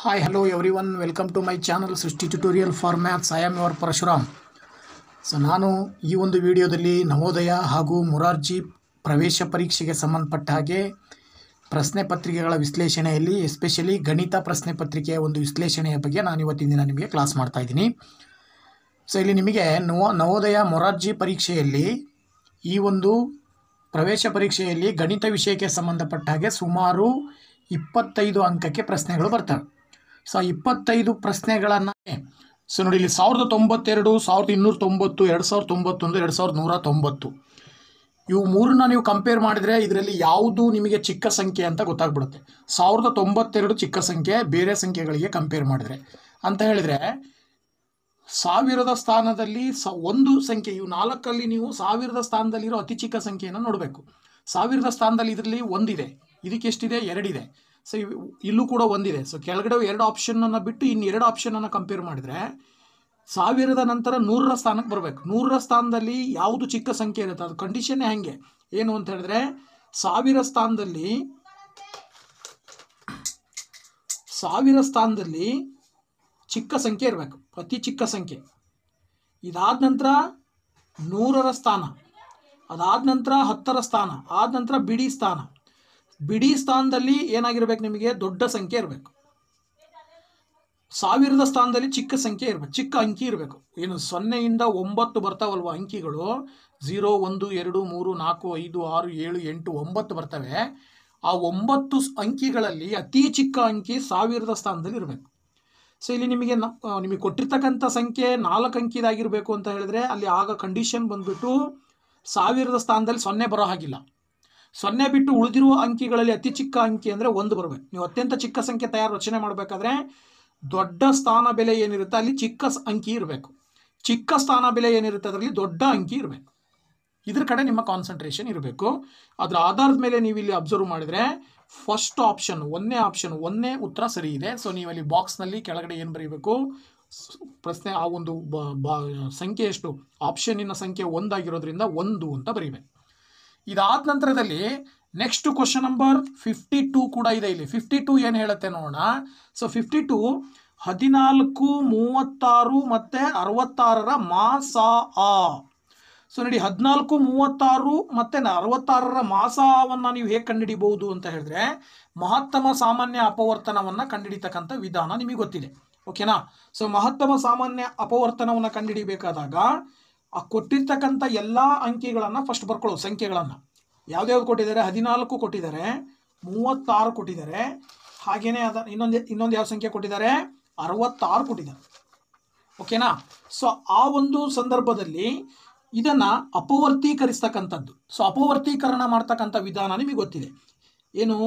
Hi, hello everyone. Welcome to my channel Srishti Tutorial for Maths. I am your Parashuram. So ನಾನು ಈ ಒಂದು ವಿಡಿಯೋದಲ್ಲಿ ನವೋದಯ ಹಾಗೂ ಮೊರಾರ್ಜಿ ಪ್ರವೇಶ ಪರೀಕ್ಷೆಗೆ ಸಂಬಂಧಪಟ್ಟ ಹಾಗೆ ಪ್ರಶ್ನೆ ಪತ್ರಿಕೆಗಳ ವಿಶ್ಲೇಷಣೆಯಲ್ಲಿ ಎಸ್ಪೆಷಲಿ ಗಣಿತ ಪ್ರಶ್ನೆ ಪತ್ರಿಕೆಯ ಒಂದು ವಿಶ್ಲೇಷಣೆಯ ಬಗ್ಗೆ ನಾನು ಇವತ್ತಿನ ದಿನ ನಿಮಗೆ ಕ್ಲಾಸ್ ಮಾಡ್ತಾ ಇದ್ದೀನಿ. ಸೊ ಇಲ್ಲಿ ನಿಮಗೆ ನವೋದಯ ಮೊರಾರ್ಜಿ ಪರೀಕ್ಷೆಯಲ್ಲಿ ಈ ಒಂದು ಪ್ರವೇಶ ಪರೀಕ್ಷೆಯಲ್ಲಿ ಗಣಿತ ವಿಷಯಕ್ಕೆ ಸಂಬಂಧಪಟ್ಟ ಹಾಗೆ ಸುಮಾರು 25 ಅಂಕಕ್ಕೆ ಪ್ರಶ್ನೆಗಳು ಬರ್ತವೆ. ಸೊ 25 ಪ್ರಶ್ನೆಗಳನ್ನು ನೋಡಿ ಇಲ್ಲಿ 1092, 1290, 2091, 2190 ಇವು ಮೂರನ್ನ ನೀವು ಕಂಪೇರ್ ಮಾಡಿದರೆ ಇದರಲ್ಲಿ ಯಾವುದು ನಿಮಗೆ ಚಿಕ್ಕ ಸಂಖ್ಯೆ ಅಂತ ಗೊತ್ತಾಗ್ಬಿಡುತ್ತೆ. 1092 ಚಿಕ್ಕ ಸಂಖ್ಯೆ ಬೇರೆ ಸಂಖ್ಯೆಗಳಿಗೆ ಕಂಪೇರ್ ಮಾಡಿದರೆ ಅಂತ ಹೇಳಿದರೆ 1000ದ ಸ್ಥಾನದಲ್ಲಿ ಒಂದು ಸಂಖ್ಯೆ, ಇವು 4ಅಲ್ಲಿ ನೀವು 1000ದ ಸ್ಥಾನದಲ್ಲಿರೋ ಅತಿ ಚಿಕ್ಕ ಸಂಖ್ಯೆಯನ್ನು ನೋಡಬೇಕು. 1000ದ ಸ್ಥಾನದಲ್ಲಿ ಇದರಲ್ಲಿ ಒಂದಿದೆ, ಇದಕ್ಕೆ ಎಷ್ಟಿದೆ? 2 ಇದೆ. ಸೊ ಇಲ್ಲೂ ಕೂಡ ಒಂದಿದೆ. ಸೊ ಕೆಳಗಡೆ 2 ಆಪ್ಷನನ್ನು ಬಿಟ್ಟು ಇನ್ನು 2 ಆಪ್ಷನನ್ನು ಕಂಪೇರ್ ಮಾಡಿದರೆ 1000ದ ನಂತರ 100ರ ಸ್ಥಾನಕ್ಕೆ ಬರಬೇಕು. 100ರ ಸ್ಥಾನದಲ್ಲಿ ಯಾವುದು ಚಿಕ್ಕ ಸಂಖ್ಯೆ ಇರುತ್ತೆ, ಅದು ಕಂಡೀಷನ್ನೇ ಹಾಗೆ. ಏನು ಅಂತ ಹೇಳಿದ್ರೆ 1000 ಸ್ಥಾನದಲ್ಲಿ ಚಿಕ್ಕ ಸಂಖ್ಯೆ ಇರಬೇಕು, ಅತಿ ಚಿಕ್ಕ ಸಂಖ್ಯೆ. ಇದಾದ ನಂತರ 100ರ ಸ್ಥಾನ, ಅದಾದ ನಂತರ 10ರ ಸ್ಥಾನ, ಆದ ನಂತರ ಬಿಡಿ ಸ್ಥಾನ. ಬಿಡಿ ಸ್ಥಾನದಲ್ಲಿ ಏನಾಗಿರ್ಬೇಕು? ನಿಮಗೆ ದೊಡ್ಡ ಸಂಖ್ಯೆ ಇರಬೇಕು. 1000ದ ಸ್ಥಾನದಲ್ಲಿ ಚಿಕ್ಕ ಸಂಖ್ಯೆ ಇರಬೇಕು, ಚಿಕ್ಕ ಅಂಕಿ ಇರಬೇಕು. ಏನು 0ಯಿಂದ 9 ಬರ್ತಾವಲ್ವ ಅಂಕಿಗಳು, 0, 1, 2, 3, 4, 5, 6, 7, 8, 9 ಬರ್ತವೆ. ಆ 9 ಅಂಕಿಗಳಲ್ಲಿ ಅತಿ ಚಿಕ್ಕ ಅಂಕಿ 1000ದ ಸ್ಥಾನದಲ್ಲಿ ಇರಬೇಕು. ಸೊ ಇಲ್ಲಿ ನಿಮಗೆ ಕೊಟ್ಟಿರ್ತಕ್ಕಂಥ ಸಂಖ್ಯೆ 4 ಅಂಕಿದಾಗಿರಬೇಕು ಅಂತ ಹೇಳಿದ್ರೆ ಅಲ್ಲಿ ಆಗ ಕಂಡೀಷನ್ ಬಂದ್ಬಿಟ್ಟು 1000ದ ಸ್ಥಾನದಲ್ಲಿ 0 ಬರೋ ಹಾಗಿಲ್ಲ. 0 ಬಿಟ್ಟು ಉಳಿದಿರುವ ಅಂಕಿಗಳಲ್ಲಿ ಅತಿ ಚಿಕ್ಕ ಅಂಕಿ ಅಂದರೆ 1 ಬರಬೇಕು. ನೀವು ಅತ್ಯಂತ ಚಿಕ್ಕ ಸಂಖ್ಯೆ ರಚನೆ ಮಾಡಬೇಕಾದ್ರೆ ದೊಡ್ಡ ಸ್ಥಾನ ಬೆಲೆ ಏನಿರುತ್ತೆ ಅಲ್ಲಿ ಚಿಕ್ಕ ಅಂಕಿ ಇರಬೇಕು, ಚಿಕ್ಕ ಸ್ಥಾನ ಬೆಲೆ ಏನಿರುತ್ತೆ ಅದರಲ್ಲಿ ದೊಡ್ಡ ಅಂಕಿ ಇರಬೇಕು. ಇದ್ರ ಕಡೆ ನಿಮ್ಮ ಕಾನ್ಸಂಟ್ರೇಷನ್ ಇರಬೇಕು. ಅದರ ಆಧಾರದ ಮೇಲೆ ನೀವು ಇಲ್ಲಿ ಅಬ್ಸರ್ವ್ ಮಾಡಿದರೆ ಫಸ್ಟ್ ಆಪ್ಷನ್, ಒಂದನೇ ಉತ್ತರ ಸರಿ ಇದೆ. ಸೊ ನೀವಲ್ಲಿ ಬಾಕ್ಸ್ನಲ್ಲಿ ಕೆಳಗಡೆ ಏನು ಬರೀಬೇಕು? ಪ್ರಶ್ನೆ ಆ ಒಂದು ಸಂಖ್ಯೆ ಎಷ್ಟು, ಆಪ್ಷನ್ನಿನ ಸಂಖ್ಯೆ 1 ಆಗಿರೋದ್ರಿಂದ 1 ಅಂತ ಬರೀಬೇಕು. ಇದಾದ ನಂತರದಲ್ಲಿ ನೆಕ್ಸ್ಟ್ ಕ್ವಶನ್ ನಂಬರ್ 52 ಕೂಡ ಇದೆ. ಇಲ್ಲಿ 52 ಏನು ಹೇಳುತ್ತೆ ನೋಡೋಣ. ಸೊ 52 14, 36 ಮತ್ತು 66ರ ಮಾಸಾ. ಸೊ ನೋಡಿ 14, 36 ಮತ್ತು 66ರ ಮಾಸಾವನ್ನು ನೀವು ಹೇಗೆ ಕಂಡುಹಿಡಿಬಹುದು ಅಂತ ಹೇಳಿದ್ರೆ ಮಹತ್ತಮ ಸಾಮಾನ್ಯ ಅಪವರ್ತನವನ್ನು ಕಂಡುಹಿಡಿತಕ್ಕಂಥ ವಿಧಾನ ನಿಮಗೆ ಗೊತ್ತಿದೆ, ಓಕೆನಾ? ಸೊ ಮಹತ್ತಮ ಸಾಮಾನ್ಯ ಅಪವರ್ತನವನ್ನು ಕಂಡುಹಿಡಿಬೇಕಾದಾಗ ಆ ಕೊಟ್ಟಿರ್ತಕ್ಕಂಥ ಎಲ್ಲ ಅಂಕಿಗಳನ್ನು ಫಸ್ಟ್ ಬರ್ಕೊಳ್ಳೋ ಸಂಖ್ಯೆಗಳನ್ನು ಯಾವ್ದ್ಯಾವ್ದು ಕೊಟ್ಟಿದ್ದಾರೆ? 14 ಕೊಟ್ಟಿದ್ದಾರೆ, 36 ಕೊಟ್ಟಿದ್ದಾರೆ, ಹಾಗೇನೆ ಇನ್ನೊಂದು ಯಾವ ಸಂಖ್ಯೆ ಕೊಟ್ಟಿದ್ದಾರೆ? 66 ಕೊಟ್ಟಿದ್ದಾರೆ, ಓಕೆನಾ? ಸೊ ಆ ಒಂದು ಸಂದರ್ಭದಲ್ಲಿ ಇದನ್ನು ಅಪವರ್ತೀಕರಿಸ್ತಕ್ಕಂಥದ್ದು. ಸೊ ಅಪವರ್ತೀಕರಣ ಮಾಡ್ತಕ್ಕಂಥ ವಿಧಾನ ನಿಮಗೆ ಗೊತ್ತಿದೆ. ಏನು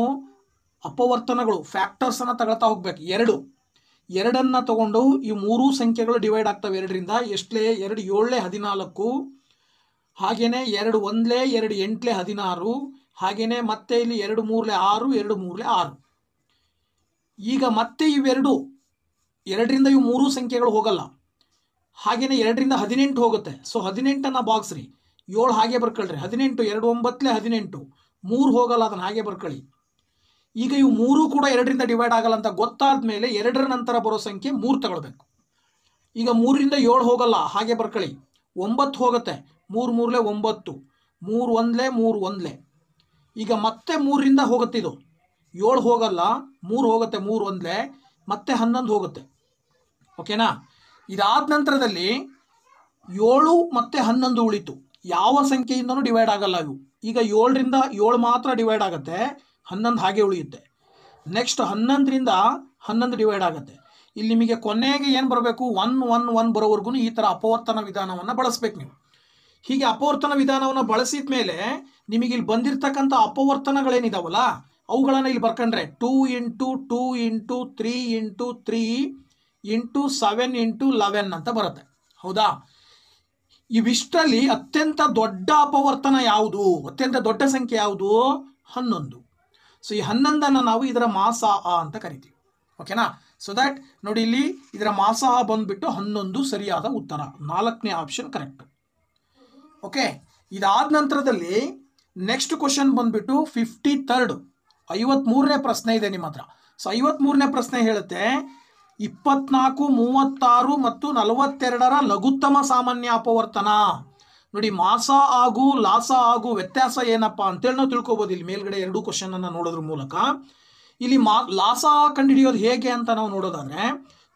ಅಪವರ್ತನಗಳು, ಫ್ಯಾಕ್ಟರ್ಸನ್ನು ತಗೊಳ್ತಾ ಹೋಗ್ಬೇಕು. 2ನ್ನು ತಗೊಂಡು ಈ 3 ಸಂಖ್ಯೆಗಳು ಡಿವೈಡ್ ಆಗ್ತವೆ. 2ರಿಂದ ಎಷ್ಟಲೇ? 2 7 14, ಹಾಗೇನೆ 2 1 2 8 16, ಹಾಗೇನೆ ಮತ್ತೆ ಇಲ್ಲಿ 2 3 6, 2 3 6. ಈಗ ಮತ್ತೆ ಇವೆರಡು 2ರಿಂದ ಇವು 3 ಸಂಖ್ಯೆಗಳು ಹೋಗಲ್ಲ, ಹಾಗೇನೆ 2ರಿಂದ 18 ಹೋಗುತ್ತೆ. ಸೊ 18ಅನ್ನು ಬಾಕ್ಸ್ರಿ, 7 ಹಾಗೆ ಬರ್ಕೊಳ್ರಿ, 18 2 9 18, 3 ಹೋಗಲ್ಲ, ಅದನ್ನು ಹಾಗೆ ಬರ್ಕೊಳ್ಳಿ. ಈಗ ಇವು 3 ಕೂಡ 2ರಿಂದ ಡಿವೈಡ್ ಆಗಲ್ಲ ಅಂತ ಗೊತ್ತಾದ ಮೇಲೆ 2ರ ನಂತರ ಬರೋ ಸಂಖ್ಯೆ 3 ತಗೊಳ್ಬೇಕು. ಈಗ 3ರಿಂದ 7 ಹೋಗಲ್ಲ, ಹಾಗೆ ಬರ್ಕೊಳ್ಳಿ. 9 ಹೋಗುತ್ತೆ, 3 3 9, 3 1 3 1. ಈಗ ಮತ್ತೆ 3ರಿಂದ ಹೋಗುತ್ತೆ, ಇದು 7 ಹೋಗಲ್ಲ, 3 ಹೋಗುತ್ತೆ, 3 1, ಮತ್ತೆ 11 ಹೋಗುತ್ತೆ, ಓಕೆನಾ? ಇದಾದ ನಂತರದಲ್ಲಿ 7 ಮತ್ತು 11 ಉಳಿತು. ಯಾವ ಸಂಖ್ಯೆಯಿಂದನೂ ಡಿವೈಡ್ ಆಗಲ್ಲ ಇವು. ಈಗ 7ರಿಂದ 7 ಮಾತ್ರ ಡಿವೈಡ್ ಆಗುತ್ತೆ, 11 ಹಾಗೆ ಉಳಿಯುತ್ತೆ. ನೆಕ್ಸ್ಟ್ 11ರಿಂದ 11 ಡಿವೈಡ್ ಆಗುತ್ತೆ. ಇಲ್ಲಿ ನಿಮಗೆ ಕೊನೆಗೆ ಏನು ಬರಬೇಕು? 1 1 1 ಬರೋವರೆಗೂ ಈ ಥರ ಅಪವರ್ತನ ವಿಧಾನವನ್ನು ಬಳಸಬೇಕು ನೀವು. ಹೀಗೆ ಅಪವರ್ತನ ವಿಧಾನವನ್ನು ಬಳಸಿದ ಮೇಲೆ ನಿಮಗೆ ಇಲ್ಲಿ ಬಂದಿರತಕ್ಕಂಥ ಅಪವರ್ತನಗಳೇನಿದಾವಲ್ಲ ಅವುಗಳನ್ನು ಇಲ್ಲಿ ಬರ್ಕೊಂಡ್ರೆ 2 × 2 × 3 × 3 × 7 × 11 ಅಂತ ಬರುತ್ತೆ, ಹೌದಾ? ಇವಿಷ್ಟರಲ್ಲಿ ಅತ್ಯಂತ ದೊಡ್ಡ ಅಪವರ್ತನ ಯಾವುದು, ಅತ್ಯಂತ ದೊಡ್ಡ ಸಂಖ್ಯೆ ಯಾವುದು? 11. ಸೊ ಈ 11ಅನ್ನು ನಾವು ಇದರ ಮಾಸಾ ಅಂತ ಕರಿತೀವಿ, ಓಕೆನಾ? ಸೊ ದ್ಯಾಟ್ ನೋಡಿ ಇಲ್ಲಿ ಇದರ ಮಾಸಾ ಬಂದ್ಬಿಟ್ಟು 11 ಸರಿಯಾದ ಉತ್ತರ, 4ನೇ ಆಪ್ಷನ್ ಕರೆಕ್ಟ್, ಓಕೆ? ಇದಾದ ನಂತರದಲ್ಲಿ ನೆಕ್ಸ್ಟ್ ಕ್ವಶನ್ ಬಂದ್ಬಿಟ್ಟು 53ನೇ ಪ್ರಶ್ನೆ ಇದೆ ನಿಮ್ಮ ಹತ್ರ. ಸೊ 53ನೇ ಪ್ರಶ್ನೆ ಹೇಳುತ್ತೆ 24, 36 ಮತ್ತು 42ರ ಲಘುತ್ತಮ ಸಾಮಾನ್ಯ ಅಪವರ್ತನ. ನೋಡಿ, ಮಾಸ ಹಾಗೂ ಲಾಸ ಹಾಗೂ ವ್ಯತ್ಯಾಸ ಏನಪ್ಪಾ ಅಂತೇಳಿ ನಾವು ತಿಳ್ಕೊಬೋದು. ಇಲ್ಲಿ ಮೇಲ್ಗಡೆ 2 ಕ್ವಶನ್ ಅನ್ನು ನೋಡೋದ್ರ ಮೂಲಕ ಇಲ್ಲಿ ಲಾಸ ಕಂಡುಹಿಡಿಯೋದು ಹೇಗೆ ಅಂತ ನಾವು ನೋಡೋದಾದ್ರೆ,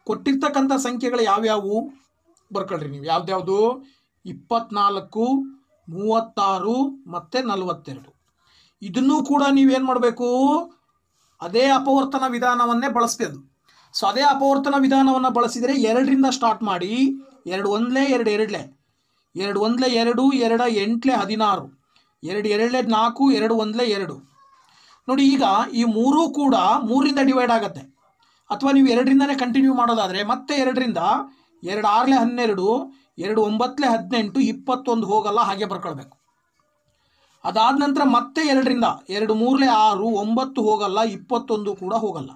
ಕೊಟ್ಟಿರ್ತಕ್ಕಂಥ ಸಂಖ್ಯೆಗಳು ಯಾವ್ಯಾವು ಬರ್ಕೊಳ್ರಿ ನೀವು. ಯಾವ್ದ್ಯಾವುದು? 24, 36 ಮತ್ತು 42. ಇದನ್ನೂ ಕೂಡ ನೀವೇನು ಮಾಡಬೇಕು? ಅದೇ ಅಪವರ್ತನ ವಿಧಾನವನ್ನೇ ಬಳಸ್ಬೇಕು. ಸೊ ಅದೇ ಅಪವರ್ತನ ವಿಧಾನವನ್ನು ಬಳಸಿದರೆ 2ರಿಂದ ಸ್ಟಾರ್ಟ್ ಮಾಡಿ 2 1 2 2 2 1 2 2 8 16 2 2 4 2 1 2. ನೋಡಿ, ಈಗ ಈ 3 ಕೂಡ 3ರಿಂದ ಡಿವೈಡ್ ಆಗುತ್ತೆ. ಅಥವಾ ನೀವು 2ರಿಂದನೇ ಕಂಟಿನ್ಯೂ ಮಾಡೋದಾದರೆ ಮತ್ತೆ 2ರಿಂದ 2 6 12 2 9 18 21 ಹೋಗಲ್ಲ, ಹಾಗೆ ಬರ್ಕೊಳ್ಬೇಕು. ಅದಾದ ನಂತರ ಮತ್ತೆ 2ರಿಂದ 2 3 6 9 ಹೋಗಲ್ಲ, 21 ಕೂಡ ಹೋಗಲ್ಲ.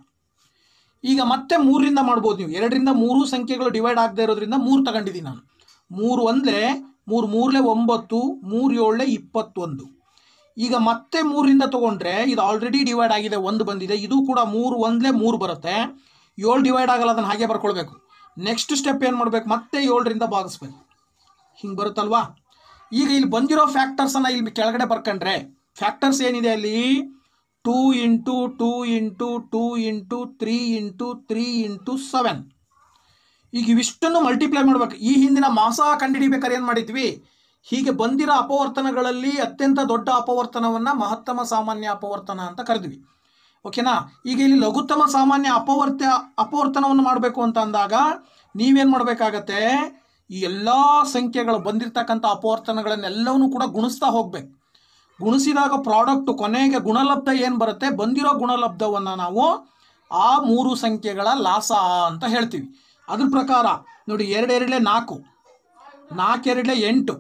ಈಗ ಮತ್ತೆ 3ರಿಂದ ಮಾಡ್ಬೋದು ನೀವು. 2ರಿಂದ 3 ಸಂಖ್ಯೆಗಳು ಡಿವೈಡ್ ಆಗದೆ ಇರೋದ್ರಿಂದ 3 ತಗೊಂಡಿದ್ದೀನಿ ನಾನು. 3 1 3 3 9 3 7 21. ಈಗ ಮತ್ತೆ 3ರಿಂದ ತಗೊಂಡ್ರೆ ಇದು ಆಲ್ರೆಡಿ ಡಿವೈಡ್ ಆಗಿದೆ, 1 ಬಂದಿದೆ. ಇದು ಕೂಡ 3 1 3 ಬರುತ್ತೆ. 7 ಡಿವೈಡ್ ಆಗಲ್ಲ, ಅದನ್ನು ಹಾಗೆ ಬರ್ಕೊಳ್ಬೇಕು. ನೆಕ್ಸ್ಟ್ ಸ್ಟೆಪ್ ಏನು ಮಾಡಬೇಕು? ಮತ್ತೆ 7ರಿಂದ ಭಾಗಿಸ್ಬೇಕು. ಹಿಂಗೆ ಬರುತ್ತಲ್ವಾ? ಈಗ ಇಲ್ಲಿ ಬಂದಿರೋ ಫ್ಯಾಕ್ಟರ್ಸನ್ನು ಇಲ್ಲಿ ಕೆಳಗಡೆ ಬರ್ಕೊಂಡ್ರೆ ಫ್ಯಾಕ್ಟರ್ಸ್ ಏನಿದೆ ಅಲ್ಲಿ 2 × 2 × 2 × 3 × 3 × 7. ಈಗ ಇವಿಷ್ಟನ್ನು ಮಲ್ಟಿಪ್ಲೈ ಮಾಡ್ಬೇಕು. ಈ ಹಿಂದಿನ ಮಾಸ ಕಂಡುಹಿಡಿಬೇಕಾದ್ರೆ ಏನು ಮಾಡಿದ್ವಿ? ಹೀಗೆ ಬಂದಿರೋ ಅಪವರ್ತನಗಳಲ್ಲಿ ಅತ್ಯಂತ ದೊಡ್ಡ ಅಪವರ್ತನವನ್ನು ಮಹತ್ತಮ ಸಾಮಾನ್ಯ ಅಪವರ್ತನ ಅಂತ ಕರೆದ್ವಿ. ಓಕೆನಾ? ಈಗ ಇಲ್ಲಿ ಲಘುತ್ತಮ ಸಾಮಾನ್ಯ ಅಪವರ್ತನವನ್ನು ಮಾಡಬೇಕು ಅಂತ ಅಂದಾಗ ನೀವೇನು ಮಾಡಬೇಕಾಗತ್ತೆ? ಈ ಎಲ್ಲ ಸಂಖ್ಯೆಗಳು ಬಂದಿರತಕ್ಕಂಥ ಅಪವರ್ತನಗಳನ್ನೆಲ್ಲವನ್ನೂ ಕೂಡ ಗುಣಿಸ್ತಾ ಹೋಗ್ಬೇಕು. ಗುಣಿಸಿದಾಗ ಪ್ರಾಡಕ್ಟ್ ಕೊನೆಗೆ ಗುಣಲಬ್ಧ ಏನು ಬರುತ್ತೆ, ಬಂದಿರೋ ಗುಣಲಬ್ಧವನ್ನು ನಾವು ಆ 3 ಸಂಖ್ಯೆಗಳ ಲಾಸ ಅಂತ ಹೇಳ್ತೀವಿ. ಅದ್ರ ಪ್ರಕಾರ ನೋಡಿ, 2 2 4 4 2 8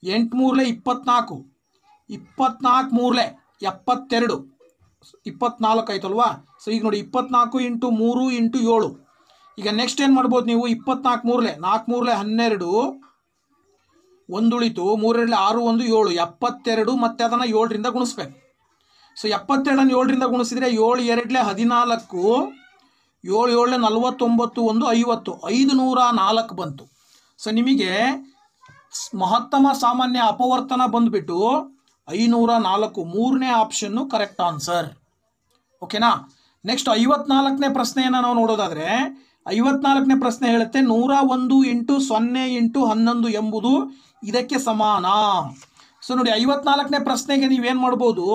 8 3 24 24 3 72 24 ಆಯ್ತಲ್ವಾ? ಸೊ ಈಗ ನೋಡಿ 24 × 3 × 7. ಈಗ ನೆಕ್ಸ್ಟ್ ಏನು ಮಾಡ್ಬೋದು ನೀವು? 24 3 4 3 12 1 ಉಳಿತು, 3 2 6 1 7 72. ಮತ್ತೆ ಅದನ್ನು 7ರಿಂದ ಗುಣಿಸ್ಬೇಕು. ಸೊ 72 7ರಿಂದ ಗುಣಿಸಿದರೆ 7 2 14 7 7 49 1 50 504 ಬಂತು. ಸೊ ನಿಮಗೆ ಮಹತ್ತಮ ಸಾಮಾನ್ಯ ಅಪವರ್ತನ ಬಂದುಬಿಟ್ಟು 504. 3ನೇ ಆಪ್ಷನ್ನು ಕರೆಕ್ಟ್ ಆನ್ಸರ್. ಓಕೆನಾ? ನೆಕ್ಸ್ಟ್ 54ನೇ ಪ್ರಶ್ನೆಯನ್ನು ನಾವು ನೋಡೋದಾದರೆ 54ನೇ ಪ್ರಶ್ನೆ ಹೇಳುತ್ತೆ 101 × 0 × 11 ಎಂಬುದು ಇದಕ್ಕೆ ಸಮಾನ. ಸೊ ನೋಡಿ, 54ನೇ ಪ್ರಶ್ನೆಗೆ ನೀವೇನು ಮಾಡ್ಬೋದು?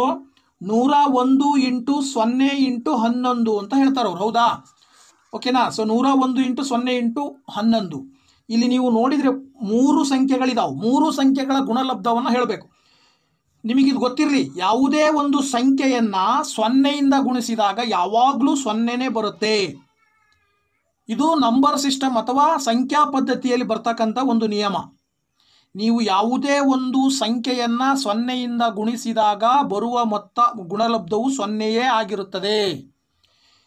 101 × 0 × 11 ಅಂತ ಹೇಳ್ತಾರೆ ಅವ್ರು, ಹೌದಾ? ಓಕೆನಾ? ಸೊ 101 × 0 × 11. ಇಲ್ಲಿ ನೀವು ನೋಡಿದರೆ 3 ಸಂಖ್ಯೆಗಳಿದಾವೆ. 3 ಸಂಖ್ಯೆಗಳ ಗುಣಲಬ್ಧವನ್ನು ಹೇಳಬೇಕು. ನಿಮಗಿದು ಗೊತ್ತಿರಲಿ, ಯಾವುದೇ ಒಂದು ಸಂಖ್ಯೆಯನ್ನು 0ಯಿಂದ ಗುಣಿಸಿದಾಗ ಯಾವಾಗಲೂ 0ನೇ ಬರುತ್ತೆ. ಇದು ನಂಬರ್ ಸಿಸ್ಟಮ್ ಅಥವಾ ಸಂಖ್ಯಾ ಪದ್ಧತಿಯಲ್ಲಿ ಬರ್ತಕ್ಕಂಥ ಒಂದು ನಿಯಮ. ನೀವು ಯಾವುದೇ ಒಂದು ಸಂಖ್ಯೆಯನ್ನು 0ಯಿಂದ ಗುಣಿಸಿದಾಗ ಬರುವ ಮೊತ್ತ ಗುಣಲಬ್ಧವು 0ಯೇ ಆಗಿರುತ್ತದೆ.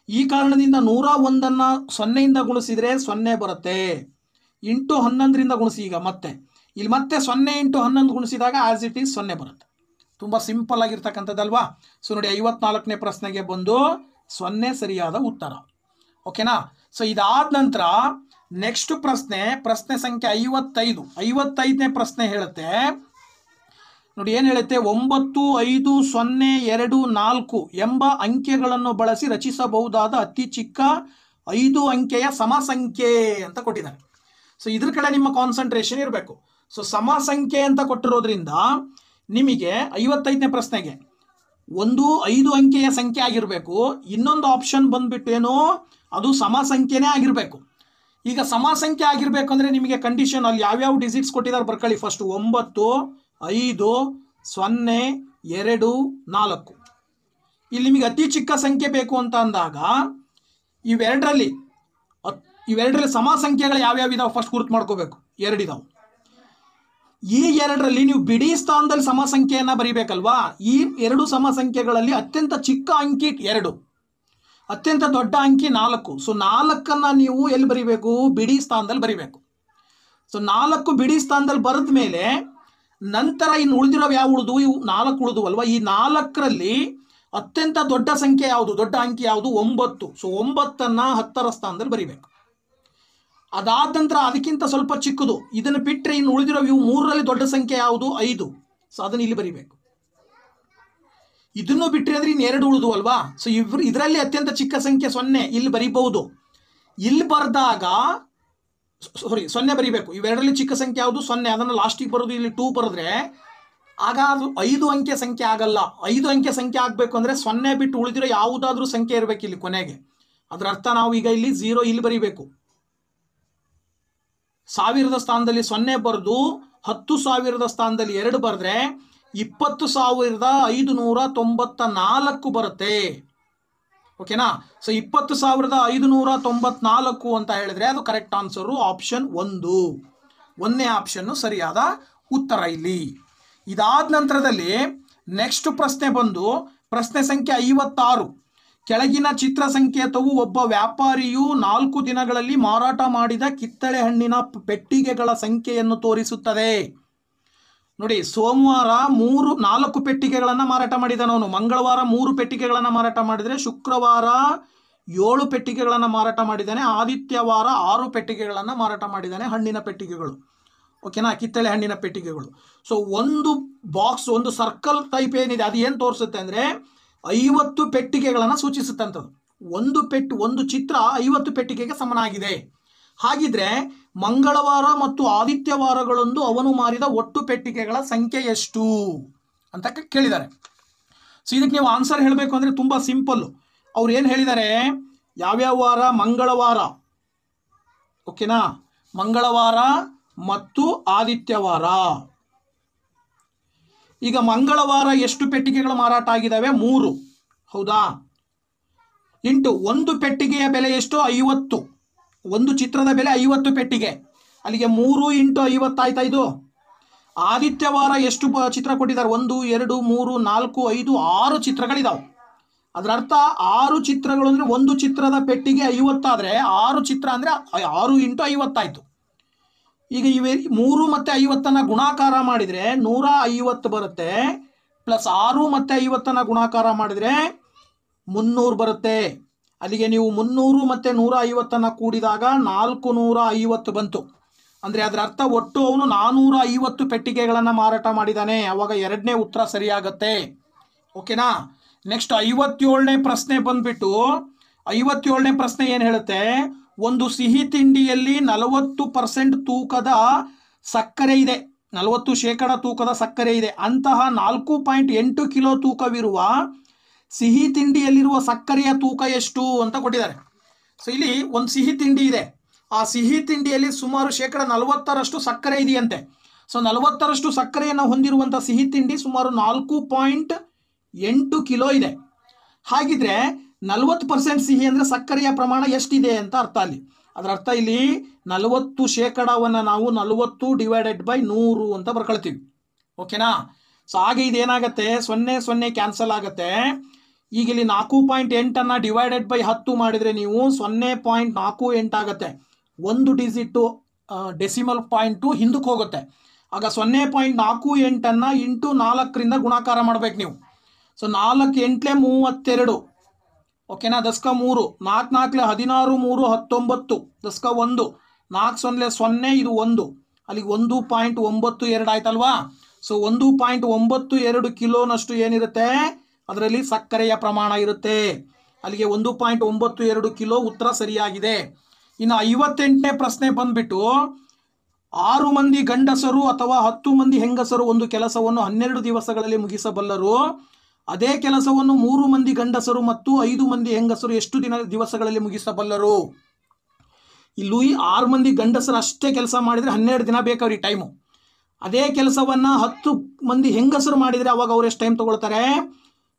ಈ ಕಾರಣದಿಂದ 101ಅನ್ನು 0ಯಿಂದ ಗುಣಿಸಿದರೆ 0 ಬರುತ್ತೆ. ಇಂಟು 11ರಿಂದ ಗುಣಿಸಿ. ಈಗ ಮತ್ತೆ ಇಲ್ಲಿ ಮತ್ತೆ 0 × 11 ಗುಣಿಸಿದಾಗ ಆಸ್ ಇಟ್ ಈಸ್ 0 ಬರುತ್ತೆ. ತುಂಬ ಸಿಂಪಲ್ ಆಗಿರ್ತಕ್ಕಂಥದ್ದಲ್ವಾ? ಸೊ ನೋಡಿ, 54ನೇ ಪ್ರಶ್ನೆಗೆ ಬಂದು 0 ಸರಿಯಾದ ಉತ್ತರ. ಓಕೆನಾ? ಸೊ ಇದಾದ ನಂತರ ನೆಕ್ಸ್ಟ್ ಪ್ರಶ್ನೆ ಸಂಖ್ಯೆ 55. 55ನೇ ಪ್ರಶ್ನೆ ಹೇಳುತ್ತೆ ನೋಡಿ, ಏನು ಹೇಳುತ್ತೆ? 9 5 0 2 4 ಎಂಬ ಅಂಕೆಗಳನ್ನು ಬಳಸಿ ರಚಿಸಬಹುದಾದ ಅತಿ ಚಿಕ್ಕ 5 ಅಂಕೆಯ ಸಮಸಂಖ್ಯೆ ಅಂತ ಕೊಟ್ಟಿದ್ದಾರೆ. ಸೊ ಇದ್ರ ಕಡೆ ನಿಮ್ಮ ಕಾನ್ಸಂಟ್ರೇಷನ್ ಇರಬೇಕು. ಸೊ ಸಮಸಂಖ್ಯೆ ಅಂತ ಕೊಟ್ಟಿರೋದ್ರಿಂದ ನಿಮಗೆ 55ನೇ ಪ್ರಶ್ನೆಗೆ ಒಂದು 5 ಅಂಕೆಯ ಸಂಖ್ಯೆ ಆಗಿರಬೇಕು. ಇನ್ನೊಂದು ಆಪ್ಷನ್ ಬಂದ್ಬಿಟ್ಟು ಏನು, ಅದು ಸಮಸಂಖ್ಯೆನೇ ಆಗಿರಬೇಕು. ಈಗ ಸಮಸಂಖ್ಯೆ ಆಗಿರಬೇಕು ಅಂದರೆ ನಿಮಗೆ ಕಂಡೀಷನ್ ಅಲ್ಲಿ ಯಾವ್ಯಾವ ಡಿಜಿಟ್ಸ್ ಕೊಟ್ಟಿದ್ದಾರೆ ಬರ್ಕೊಳ್ಳಿ. ಫಸ್ಟ್ 9 5 0 2 4. ಇಲ್ಲಿ ನಿಮಗೆ ಅತಿ ಚಿಕ್ಕ ಸಂಖ್ಯೆ ಬೇಕು ಅಂತ ಅಂದಾಗ ಇವೆರಡರಲ್ಲಿ ಸಮಸಂಖ್ಯೆಗಳು ಯಾವ್ಯಾವ ಇದಾವೆ ಫಸ್ಟ್ ಗುರುತು ಮಾಡ್ಕೋಬೇಕು. 2 ಇದಾವೆ. ಈ 2ರಲ್ಲಿ ನೀವು ಬಿಡಿ ಸ್ಥಾನದಲ್ಲಿ ಸಮಸಂಖ್ಯೆಯನ್ನು ಬರೀಬೇಕಲ್ವಾ? ಈ 2 ಸಮಸಂಖ್ಯೆಗಳಲ್ಲಿ ಅತ್ಯಂತ ಚಿಕ್ಕ ಅಂಕಿ 2, ಅತ್ಯಂತ ದೊಡ್ಡ ಅಂಕಿ 4. ಸೊ 4ಅನ್ನು ನೀವು ಎಲ್ಲಿ ಬರೀಬೇಕು? ಬಿಡಿ ಸ್ಥಾನದಲ್ಲಿ ಬರೀಬೇಕು. ಸೊ 4 ಬಿಡಿ ಸ್ಥಾನದಲ್ಲಿ ಬರೆದ ಮೇಲೆ ನಂತರ ಇನ್ನು ಉಳಿದಿರೋ ಯಾವ ಉಳಿದು? ಇವು 4 ಉಳಿದು ಅಲ್ವಾ? ಈ 4ರಲ್ಲಿ ಅತ್ಯಂತ ದೊಡ್ಡ ಸಂಖ್ಯೆ ಯಾವುದು, ದೊಡ್ಡ ಅಂಕಿ ಯಾವುದು, 9. ಸೊ 9ಅನ್ನು 10ರ ಸ್ಥಾನದಲ್ಲಿ ಬರೀಬೇಕು. ಅದಾದ ನಂತರ ಅದಕ್ಕಿಂತ ಸ್ವಲ್ಪ ಚಿಕ್ಕದು, ಇದನ್ನು ಬಿಟ್ಟರೆ ಇನ್ನು ಉಳಿದಿರೋ ಇವು 3ರಲ್ಲಿ ದೊಡ್ಡ ಸಂಖ್ಯೆ ಯಾವುದು, 5. ಸೊ ಅದನ್ನು ಇಲ್ಲಿ ಬರೀಬೇಕು. ಇದನ್ನು ಬಿಟ್ಟರೆ ಅಂದರೆ ಇನ್ನು 2 ಉಳಿದು ಅಲ್ವಾ. ಸೊ ಇದರಲ್ಲಿ ಅತ್ಯಂತ ಚಿಕ್ಕ ಸಂಖ್ಯೆ 0, ಇಲ್ಲಿ ಬರೀಬಹುದು. ಇಲ್ಲಿ ಬರೆದಾಗ 0 ಬರೀಬೇಕು. ಇವೆರಡರಲ್ಲಿ ಚಿಕ್ಕ ಸಂಖ್ಯೆ ಯಾವುದು, 0. ಅದನ್ನು ಲಾಸ್ಟಿಗೆ ಬರೋದು, ಇಲ್ಲಿ 2 ಬರೆದ್ರೆ ಆಗ ಅದು 5 ಅಂಕೆ ಸಂಖ್ಯೆ ಆಗಲ್ಲ. 5 ಅಂಕೆ ಸಂಖ್ಯೆ ಆಗಬೇಕು ಅಂದರೆ 0 ಬಿಟ್ಟು ಉಳಿದಿರೋ ಯಾವುದಾದ್ರೂ ಸಂಖ್ಯೆ ಇರಬೇಕು ಇಲ್ಲಿ ಕೊನೆಗೆ. ಅದರ ಅರ್ಥ ನಾವು ಈಗ ಇಲ್ಲಿ 0 ಇಲ್ಲಿ ಬರೀಬೇಕು. 1000ದ ಸ್ಥಾನದಲ್ಲಿ 0 ಬರೆದು 10,000ದ ಸ್ಥಾನದಲ್ಲಿ 2 ಬರೆದ್ರೆ 20,594 ಬರುತ್ತೆ. ಓಕೆನಾ. ಸೊ 20,594 ಅಂತ ಹೇಳಿದ್ರೆ ಅದು ಕರೆಕ್ಟ್ ಆನ್ಸರು ಆಪ್ಷನ್ 1. 1ನೇ ಆಪ್ಷನ್ನು ಸರಿಯಾದ ಉತ್ತರ ಇಲ್ಲಿ. ಇದಾದ ನಂತರದಲ್ಲಿ ನೆಕ್ಸ್ಟ್ ಪ್ರಶ್ನೆ ಬಂದು ಪ್ರಶ್ನೆ ಸಂಖ್ಯೆ 56. ಕೆಳಗಿನ ಚಿತ್ರ ಸಂಕೇತವು ಒಬ್ಬ ವ್ಯಾಪಾರಿಯು 4 ದಿನಗಳಲ್ಲಿ ಮಾರಾಟ ಮಾಡಿದ ಕಿತ್ತಳೆ ಹಣ್ಣಿನ ಪೆಟ್ಟಿಗೆಗಳ ಸಂಖ್ಯೆಯನ್ನು ತೋರಿಸುತ್ತದೆ. ನೋಡಿ, ಸೋಮವಾರ 4 ಪೆಟ್ಟಿಗೆಗಳನ್ನು ಮಾರಾಟ ಮಾಡಿದನವನು, ಮಂಗಳವಾರ 3 ಪೆಟ್ಟಿಗೆಗಳನ್ನು ಮಾರಾಟ ಮಾಡಿದರೆ, ಶುಕ್ರವಾರ 7 ಪೆಟ್ಟಿಗೆಗಳನ್ನು ಮಾರಾಟ ಮಾಡಿದ್ದಾನೆ, ಆದಿತ್ಯವಾರ 6 ಪೆಟ್ಟಿಗೆಗಳನ್ನು ಮಾರಾಟ ಮಾಡಿದ್ದಾನೆ, ಹಣ್ಣಿನ ಪೆಟ್ಟಿಗೆಗಳು. ಓಕೆನಾ, ಕಿತ್ತಳೆ ಹಣ್ಣಿನ ಪೆಟ್ಟಿಗೆಗಳು. ಸೊ ಒಂದು ಬಾಕ್ಸ್, ಒಂದು ಸರ್ಕಲ್ ಟೈಪ್ ಏನಿದೆ ಅದು ಏನು ತೋರಿಸುತ್ತೆ ಅಂದರೆ 50 ಪೆಟ್ಟಿಗೆಗಳನ್ನು ಸೂಚಿಸುತ್ತಂಥದ್ದು. ಒಂದು ಚಿತ್ರ 50 ಪೆಟ್ಟಿಗೆಗೆ ಸಮನಾಗಿದೆ. ಹಾಗಿದ್ರೆ ಮಂಗಳವಾರ ಮತ್ತು ಆದಿತ್ಯವಾರಗಳಂದು ಅವನು ಮಾರಿದ ಒಟ್ಟು ಪೆಟ್ಟಿಗೆಗಳ ಸಂಖ್ಯೆ ಎಷ್ಟು ಅಂತ ಕೇಳಿದ್ದಾರೆ. ಸೊ ಇದಕ್ಕೆ ನೀವು ಆನ್ಸರ್ ಹೇಳಬೇಕು ಅಂದರೆ ತುಂಬ ಸಿಂಪಲ್ಲು. ಅವ್ರು ಏನು ಹೇಳಿದ್ದಾರೆ, ಯಾವ್ಯಾವ ವಾರ, ಮಂಗಳವಾರ, ಓಕೆನಾ, ಮಂಗಳವಾರ ಮತ್ತು ಆದಿತ್ಯವಾರ. ಈಗ ಮಂಗಳವಾರ ಎಷ್ಟು ಪೆಟ್ಟಿಗೆಗಳು ಮಾರಾಟ ಆಗಿದ್ದಾವೆ, 3, ಹೌದಾ, ಇಂಟು ಒಂದು ಪೆಟ್ಟಿಗೆಯ ಬೆಲೆ ಎಷ್ಟು, 50. ಒಂದು ಚಿತ್ರದ ಬೆಲೆ 50 ಪೆಟ್ಟಿಗೆ, ಅಲ್ಲಿಗೆ 3 ಇಂಟು 50 ಆಯ್ತಾ ಇದು. ಆದಿತ್ಯವಾರ ಎಷ್ಟು ಚಿತ್ರ ಕೊಟ್ಟಿದ್ದಾರೆ, 1, 2, 3, 4, 5, 6 ಚಿತ್ರಗಳಿದಾವೆ. ಅದರ ಅರ್ಥ 6 ಚಿತ್ರಗಳು ಅಂದರೆ ಒಂದು ಚಿತ್ರದ ಪೆಟ್ಟಿಗೆ 50 ಆದರೆ 6 ಚಿತ್ರ ಅಂದರೆ 6 ಇಂಟು 50 ಆಯಿತು. ಈಗ 3 ಮತ್ತು 50 ಗುಣಾಕಾರ ಮಾಡಿದರೆ 150 ಬರುತ್ತೆ, ಪ್ಲಸ್ 6 ಮತ್ತು 50 ಗುಣಾಕಾರ ಮಾಡಿದರೆ 300 ಬರುತ್ತೆ. ಅಲ್ಲಿಗೆ ನೀವು 300 ಮತ್ತು 150 ಕೂಡಿದಾಗ 450 ಬಂತು. ಅಂದರೆ ಅದರ ಅರ್ಥ ಒಟ್ಟು ಅವನು 450 ಪೆಟ್ಟಿಗೆಗಳನ್ನು ಮಾರಾಟ ಮಾಡಿದ್ದಾನೆ. ಅವಾಗ 2ನೇ ಉತ್ತರ ಸರಿಯಾಗತ್ತೆ. ಓಕೆನಾ. ನೆಕ್ಸ್ಟ್ 57ನೇ ಪ್ರಶ್ನೆ ಬಂದ್ಬಿಟ್ಟು, 57ನೇ ಪ್ರಶ್ನೆ ಏನು ಹೇಳುತ್ತೆ, ಒಂದು ಸಿಹಿ ತಿಂಡಿಯಲ್ಲಿ 40% ತೂಕದ ಸಕ್ಕರೆ ಇದೆ, 40% ತೂಕದ ಸಕ್ಕರೆ ಇದೆ. ಅಂತಹ 4.8 ಕಿಲೋ ತೂಕವಿರುವ ಸಿಹಿ ತಿಂಡಿಯಲ್ಲಿರುವ ಸಕ್ಕರೆಯ ತೂಕ ಎಷ್ಟು ಅಂತ ಕೊಟ್ಟಿದ್ದಾರೆ. ಸೊ ಇಲ್ಲಿ ಒಂದು ಸಿಹಿ ತಿಂಡಿ ಇದೆ, ಆ ಸಿಹಿ ತಿಂಡಿಯಲ್ಲಿ ಸುಮಾರು 40% ಸಕ್ಕರೆ ಇದೆಯಂತೆ. ಸೊ 40% ಸಕ್ಕರೆಯನ್ನು ಹೊಂದಿರುವಂಥ ಸಿಹಿ ತಿಂಡಿ ಸುಮಾರು 4.8 ಕಿಲೋ ಇದೆ. ಹಾಗಿದ್ರೆ 40% ಸಿಹಿ ಅಂದರೆ ಸಕ್ಕರೆಯ ಪ್ರಮಾಣ ಎಷ್ಟಿದೆ ಅಂತ ಅರ್ಥ ಅಲ್ಲಿ. ಅದರ ಅರ್ಥ ಇಲ್ಲಿ 40% ನಾವು 40/100 ಅಂತ ಬರ್ಕೊಳ್ತೀವಿ. ಓಕೆನಾ. ಸೊ ಹಾಗೆ ಇದೇನಾಗುತ್ತೆ, 0 ಕ್ಯಾನ್ಸಲ್ ಆಗುತ್ತೆ. ಈಗ ಇಲ್ಲಿ 4.8 /10 ಮಾಡಿದರೆ ನೀವು 0.48 ಆಗುತ್ತೆ. ಒಂದು ಡಿಜಿಟು ಡೆಸಿಮಲ್ ಪಾಯಿಂಟು ಹಿಂದಕ್ಕೆ ಹೋಗುತ್ತೆ. ಆಗ 0.48 ಇಂಟು 4ರಿಂದ ಗುಣಾಕಾರ ಮಾಡ್ಬೇಕು ನೀವು. ಸೊ 4 8 32, ಓಕೆನಾ, ದಶಕ 3, 4 4 16, 3 19, ದಶಕ 1, 4 0 0, ಇದು 1, ಅಲ್ಲಿಗೆ 1.92 ಆಯ್ತಲ್ವಾ. ಸೊ 1.92 ಕಿಲೋನಷ್ಟು ಏನಿರುತ್ತೆ ಅದರಲ್ಲಿ ಸಕ್ಕರೆಯ ಪ್ರಮಾಣ ಇರುತ್ತೆ. ಅಲ್ಲಿಗೆ 1.92 ಕಿಲೋ ಉತ್ತರ ಸರಿಯಾಗಿದೆ. ಇನ್ನು 58ನೇ ಪ್ರಶ್ನೆ ಬಂದ್ಬಿಟ್ಟು, 6 ಮಂದಿ ಗಂಡಸರು ಅಥವಾ 10 ಮಂದಿ ಹೆಂಗಸರು ಒಂದು ಕೆಲಸವನ್ನು 12 ದಿವಸಗಳಲ್ಲಿ ಮುಗಿಸಬಲ್ಲರು. ಅದೇ ಕೆಲಸವನ್ನು 3 ಮಂದಿ ಗಂಡಸರು ಮತ್ತು 5 ಮಂದಿ ಹೆಂಗಸರು ಎಷ್ಟು ದಿವಸಗಳಲ್ಲಿ ಮುಗಿಸಬಲ್ಲರು. ಇಲ್ಲೂ 6 ಮಂದಿ ಗಂಡಸರು ಅಷ್ಟೇ ಕೆಲಸ ಮಾಡಿದರೆ 12 ದಿನ ಬೇಕವ್ರಿಗೆ ಟೈಮು. ಅದೇ ಕೆಲಸವನ್ನು 10 ಮಂದಿ ಹೆಂಗಸರು ಮಾಡಿದರೆ ಅವಾಗ ಅವ್ರು ಎಷ್ಟು ಟೈಮ್ ತೊಗೊಳ್ತಾರೆ,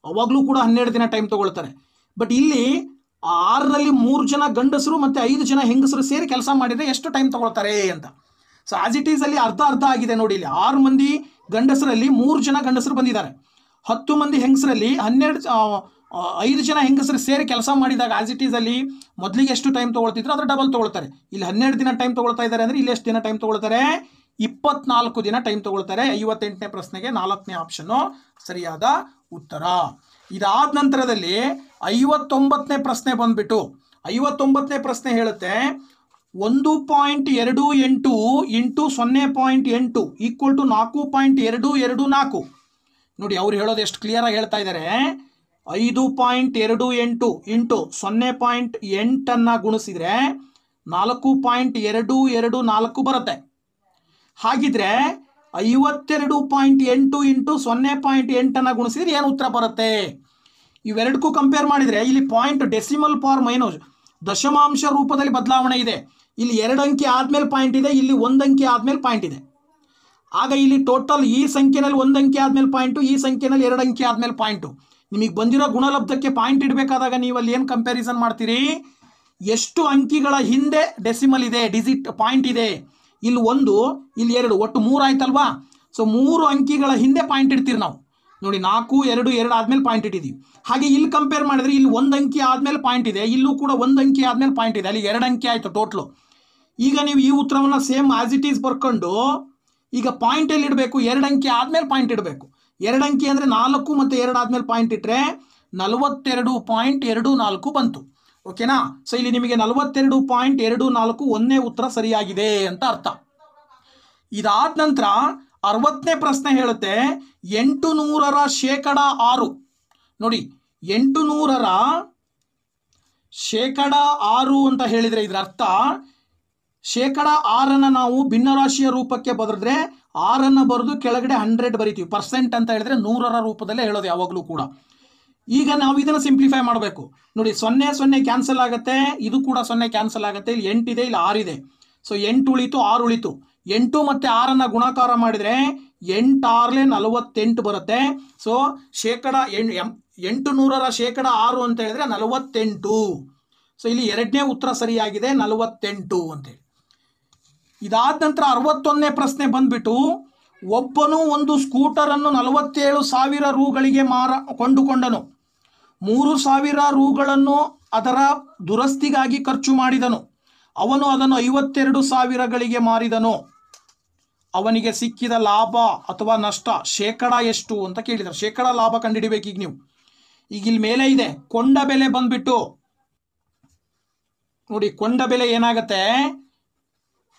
ಅವಾಗಲೂ ಕೂಡ 12 ದಿನ ಟೈಮ್ ತೊಗೊಳ್ತಾರೆ. ಬಟ್ ಇಲ್ಲಿ 6ರಲ್ಲಿ 3 ಜನ ಗಂಡಸರು ಮತ್ತು 5 ಜನ ಹೆಂಗಸರು ಸೇರಿ ಕೆಲಸ ಮಾಡಿದರೆ ಎಷ್ಟು ಟೈಮ್ ತೊಗೊಳ್ತಾರೆ ಅಂತ. ಸೊ ಆಸ್ ಇಟ್ ಈಸ್ ಅಲ್ಲಿ ಅರ್ಧ ಅರ್ಧ ಆಗಿದೆ ನೋಡಿ. ಇಲ್ಲಿ 6 ಮಂದಿ ಗಂಡಸರಲ್ಲಿ 3 ಜನ ಗಂಡಸರು ಬಂದಿದ್ದಾರೆ, 10 ಮಂದಿ ಹೆಂಗಸರಲ್ಲಿ 5 ಜನ ಹೆಂಗಸರು ಸೇರಿ ಕೆಲಸ ಮಾಡಿದಾಗ ಆಸ್ ಇಟ್ ಈಸ್ ಅಲ್ಲಿ ಮೊದಲಿಗೆ ಎಷ್ಟು ಟೈಮ್ ತೊಗೊಳ್ತಿದ್ರು ಅದ್ರ ಡಬಲ್ ತೊಗೊಳ್ತಾರೆ. ಇಲ್ಲಿ 12 ದಿನ ಟೈಮ್ ತೊಗೊಳ್ತಾ ಇದ್ದಾರೆ ಅಂದರೆ ಇಲ್ಲಿ ಎಷ್ಟು ದಿನ ಟೈಮ್ ತೊಗೊಳ್ತಾರೆ, 24 ದಿನ ಟೈಮ್ ತೊಗೊಳ್ತಾರೆ. 58ನೇ ಪ್ರಶ್ನೆಗೆ 4ನೇ ಆಪ್ಷನ್ನು ಸರಿಯಾದ ಉತ್ತರ. ಇದಾದ ನಂತರದಲ್ಲಿ 59ನೇ ಪ್ರಶ್ನೆ ಬಂದ್ಬಿಟ್ಟು 59ನೇ ಪ್ರಶ್ನೆ ಹೇಳುತ್ತೆ 1.28 ಇಂಟು 0.8 ಈಕ್ವಲ್ ಟು 4.224. ನೋಡಿ ಅವ್ರು ಹೇಳೋದು ಎಷ್ಟು ಕ್ಲಿಯರ್ ಆಗಿ ಹೇಳ್ತಾ ಇದ್ದಾರೆ. 5.28 ಇಂಟು 0.8 ಗುಣಿಸಿದ್ರೆ 4.224 ಬರುತ್ತೆ. ಹಾಗಿದ್ರೆ 52.8 ಇಂಟು 0.8 ಗುಣಿಸಿದ್ರೆ ಏನು ಉತ್ತರ ಬರುತ್ತೆ? ಇವೆರಡಕ್ಕೂ ಕಂಪೇರ್ ಮಾಡಿದರೆ ಇಲ್ಲಿ ಪಾಯಿಂಟ್ ಡೆಸಿಮಲ್ ಫಾರ್ಮ್ ಏನು ದಶಮಾಂಶ ರೂಪದಲ್ಲಿ ಬದಲಾವಣೆ ಇದೆ. ಇಲ್ಲಿ 2 ಅಂಕಿ ಆದ್ಮೇಲೆ ಪಾಯಿಂಟ್ ಇದೆ, ಇಲ್ಲಿ 1 ಅಂಕಿ ಆದ್ಮೇಲೆ ಪಾಯಿಂಟ್ ಇದೆ. ಆಗ ಇಲ್ಲಿ ಟೋಟಲ್ ಈ ಸಂಖ್ಯೆನಲ್ಲಿ 1 ಅಂಕಿ ಆದ್ಮೇಲೆ ಪಾಯಿಂಟು, ಈ ಸಂಖ್ಯೆನಲ್ಲಿ 2 ಅಂಕಿ ಆದ್ಮೇಲೆ ಪಾಯಿಂಟು. ನಿಮಗೆ ಬಂದಿರೋ ಗುಣಲಬ್ಧಕ್ಕೆ ಪಾಯಿಂಟ್ ಇಡಬೇಕಾದಾಗ ನೀವು ಅಲ್ಲಿ ಏನು ಕಂಪ್ಯಾರಿಸನ್ ಮಾಡ್ತೀರಿ? ಎಷ್ಟು ಅಂಕಿಗಳ ಹಿಂದೆ ಡೆಸಿಮಲ್ ಇದೆ, ಡಿಜಿಟ್ ಪಾಯಿಂಟ್ ಇದೆ. ಇಲ್ಲಿ 1, ಇಲ್ಲಿ 2, ಒಟ್ಟು 3 ಆಯ್ತಲ್ವಾ? ಸೊ 3 ಅಂಕಿಗಳ ಹಿಂದೆ ಪಾಯಿಂಟ್ ಇಡ್ತೀರಿ ನಾವು. ನೋಡಿ 4, 2, 2 ಆದ್ಮೇಲೆ ಪಾಯಿಂಟ್ ಇಟ್ಟಿದ್ದೀವಿ. ಹಾಗೆ ಇಲ್ಲಿ ಕಂಪೇರ್ ಮಾಡಿದ್ರೆ ಇಲ್ಲಿ 1 ಅಂಕಿ ಆದ್ಮೇಲೆ ಪಾಯಿಂಟ್ ಇದೆ, ಇಲ್ಲೂ ಕೂಡ 1 ಅಂಕಿ ಆದ್ಮೇಲೆ ಪಾಯಿಂಟ್ ಇದೆ, ಅಲ್ಲಿ 2 ಅಂಕಿ ಆಯ್ತು ಟೋಟ್ಲು. ಈಗ ನೀವು ಈ ಉತ್ತರವನ್ನು ಸೇಮ್ ಆಸ್ ಇಟ್ ಈಸ್ ಬರ್ಕೊಂಡು ಈಗ ಪಾಯಿಂಟ್ ಎಲ್ಲಿ ಇಡಬೇಕು? 2 ಅಂಕಿ ಆದ್ಮೇಲೆ ಪಾಯಿಂಟ್ ಇಡಬೇಕು. 2 ಅಂಕಿ ಅಂದರೆ 4 ಮತ್ತು 2 ಆದ್ಮೇಲೆ ಪಾಯಿಂಟ್ ಇಟ್ಟರೆ 42.24 ಬಂತು. ಓಕೆನಾ? ಸೊ ಇಲ್ಲಿ ನಿಮಗೆ 42.24 ಒಂದೇ ಉತ್ತರ ಸರಿಯಾಗಿದೆ ಅಂತ ಅರ್ಥ. ಇದಾದ ನಂತರ 60ನೇ ಪ್ರಶ್ನೆ ಹೇಳುತ್ತೆ 800ರ ಶೇಕಡ 6. ನೋಡಿ 800ರ ಶೇಕಡ 6 ಅಂತ ಹೇಳಿದರೆ ಇದರ ಅರ್ಥ ಶೇಕಡ 6 ನಾವು ಭಿನ್ನರಾಶಿಯ ರೂಪಕ್ಕೆ ಬರೆದ್ರೆ 6 ಬರೆದು ಕೆಳಗಡೆ 100 ಬರಿತೀವಿ. ಪರ್ಸೆಂಟ್ ಅಂತ ಹೇಳಿದ್ರೆ 100ರ ರೂಪದಲ್ಲೇ ಹೇಳೋದು ಯಾವಾಗಲೂ ಕೂಡ. ಈಗ ನಾವು ಇದನ್ನು ಸಿಂಪ್ಲಿಫೈ ಮಾಡಬೇಕು. ನೋಡಿ 0 0 ಕ್ಯಾನ್ಸಲ್ ಆಗುತ್ತೆ, ಇದು ಕೂಡ 0 ಕ್ಯಾನ್ಸಲ್ ಆಗುತ್ತೆ. ಇಲ್ಲಿ 8 ಇದೆ, ಇಲ್ಲಿ 6 ಇದೆ. ಸೊ 8 ಉಳಿತು, 6 ಉಳಿತು. 8 ಮತ್ತು 6 ಗುಣಾಕಾರ ಮಾಡಿದರೆ 8 6 48 ಬರುತ್ತೆ. ಸೊ ಶೇಕಡ 800ರ ಶೇಕಡ 6 ಅಂತ ಹೇಳಿದ್ರೆ 48. ಸೊ ಇಲ್ಲಿ 2ನೇ ಉತ್ತರ ಸರಿಯಾಗಿದೆ, 48 ಅಂತೇಳಿ. ಇದಾದ ನಂತರ 61ನೇ ಪ್ರಶ್ನೆ ಬಂದ್ಬಿಟ್ಟು ಒಬ್ಬನು ಒಂದು ಸ್ಕೂಟರನ್ನು 47,000 ರೂಗಳಿಗೆ ಕೊಂಡುಕೊಂಡನು. 3,000 ರೂಗಳನ್ನು ಅದರ ದುರಸ್ತಿಗಾಗಿ ಖರ್ಚು ಮಾಡಿದನು. ಅವನು ಅದನ್ನು 52,000ಗಳಿಗೆ ಮಾರಿದನು. ಅವನಿಗೆ ಸಿಕ್ಕಿದ ಲಾಭ ಅಥವಾ ನಷ್ಟ ಶೇಕಡ ಎಷ್ಟು ಅಂತ ಕೇಳಿದ್ದಾರೆ. ಶೇಕಡ ಲಾಭ ಕಂಡುಹಿಡಿಬೇಕು. ಈಗ ನೀವು ಈಗ ಇಲ್ಲಿ ಮೇಲೆ ಇದೆ ಕೊಂಡ ಬೆಲೆ ಬಂದ್ಬಿಟ್ಟು ನೋಡಿ, ಕೊಂಡ ಬೆಲೆ ಏನಾಗುತ್ತೆ?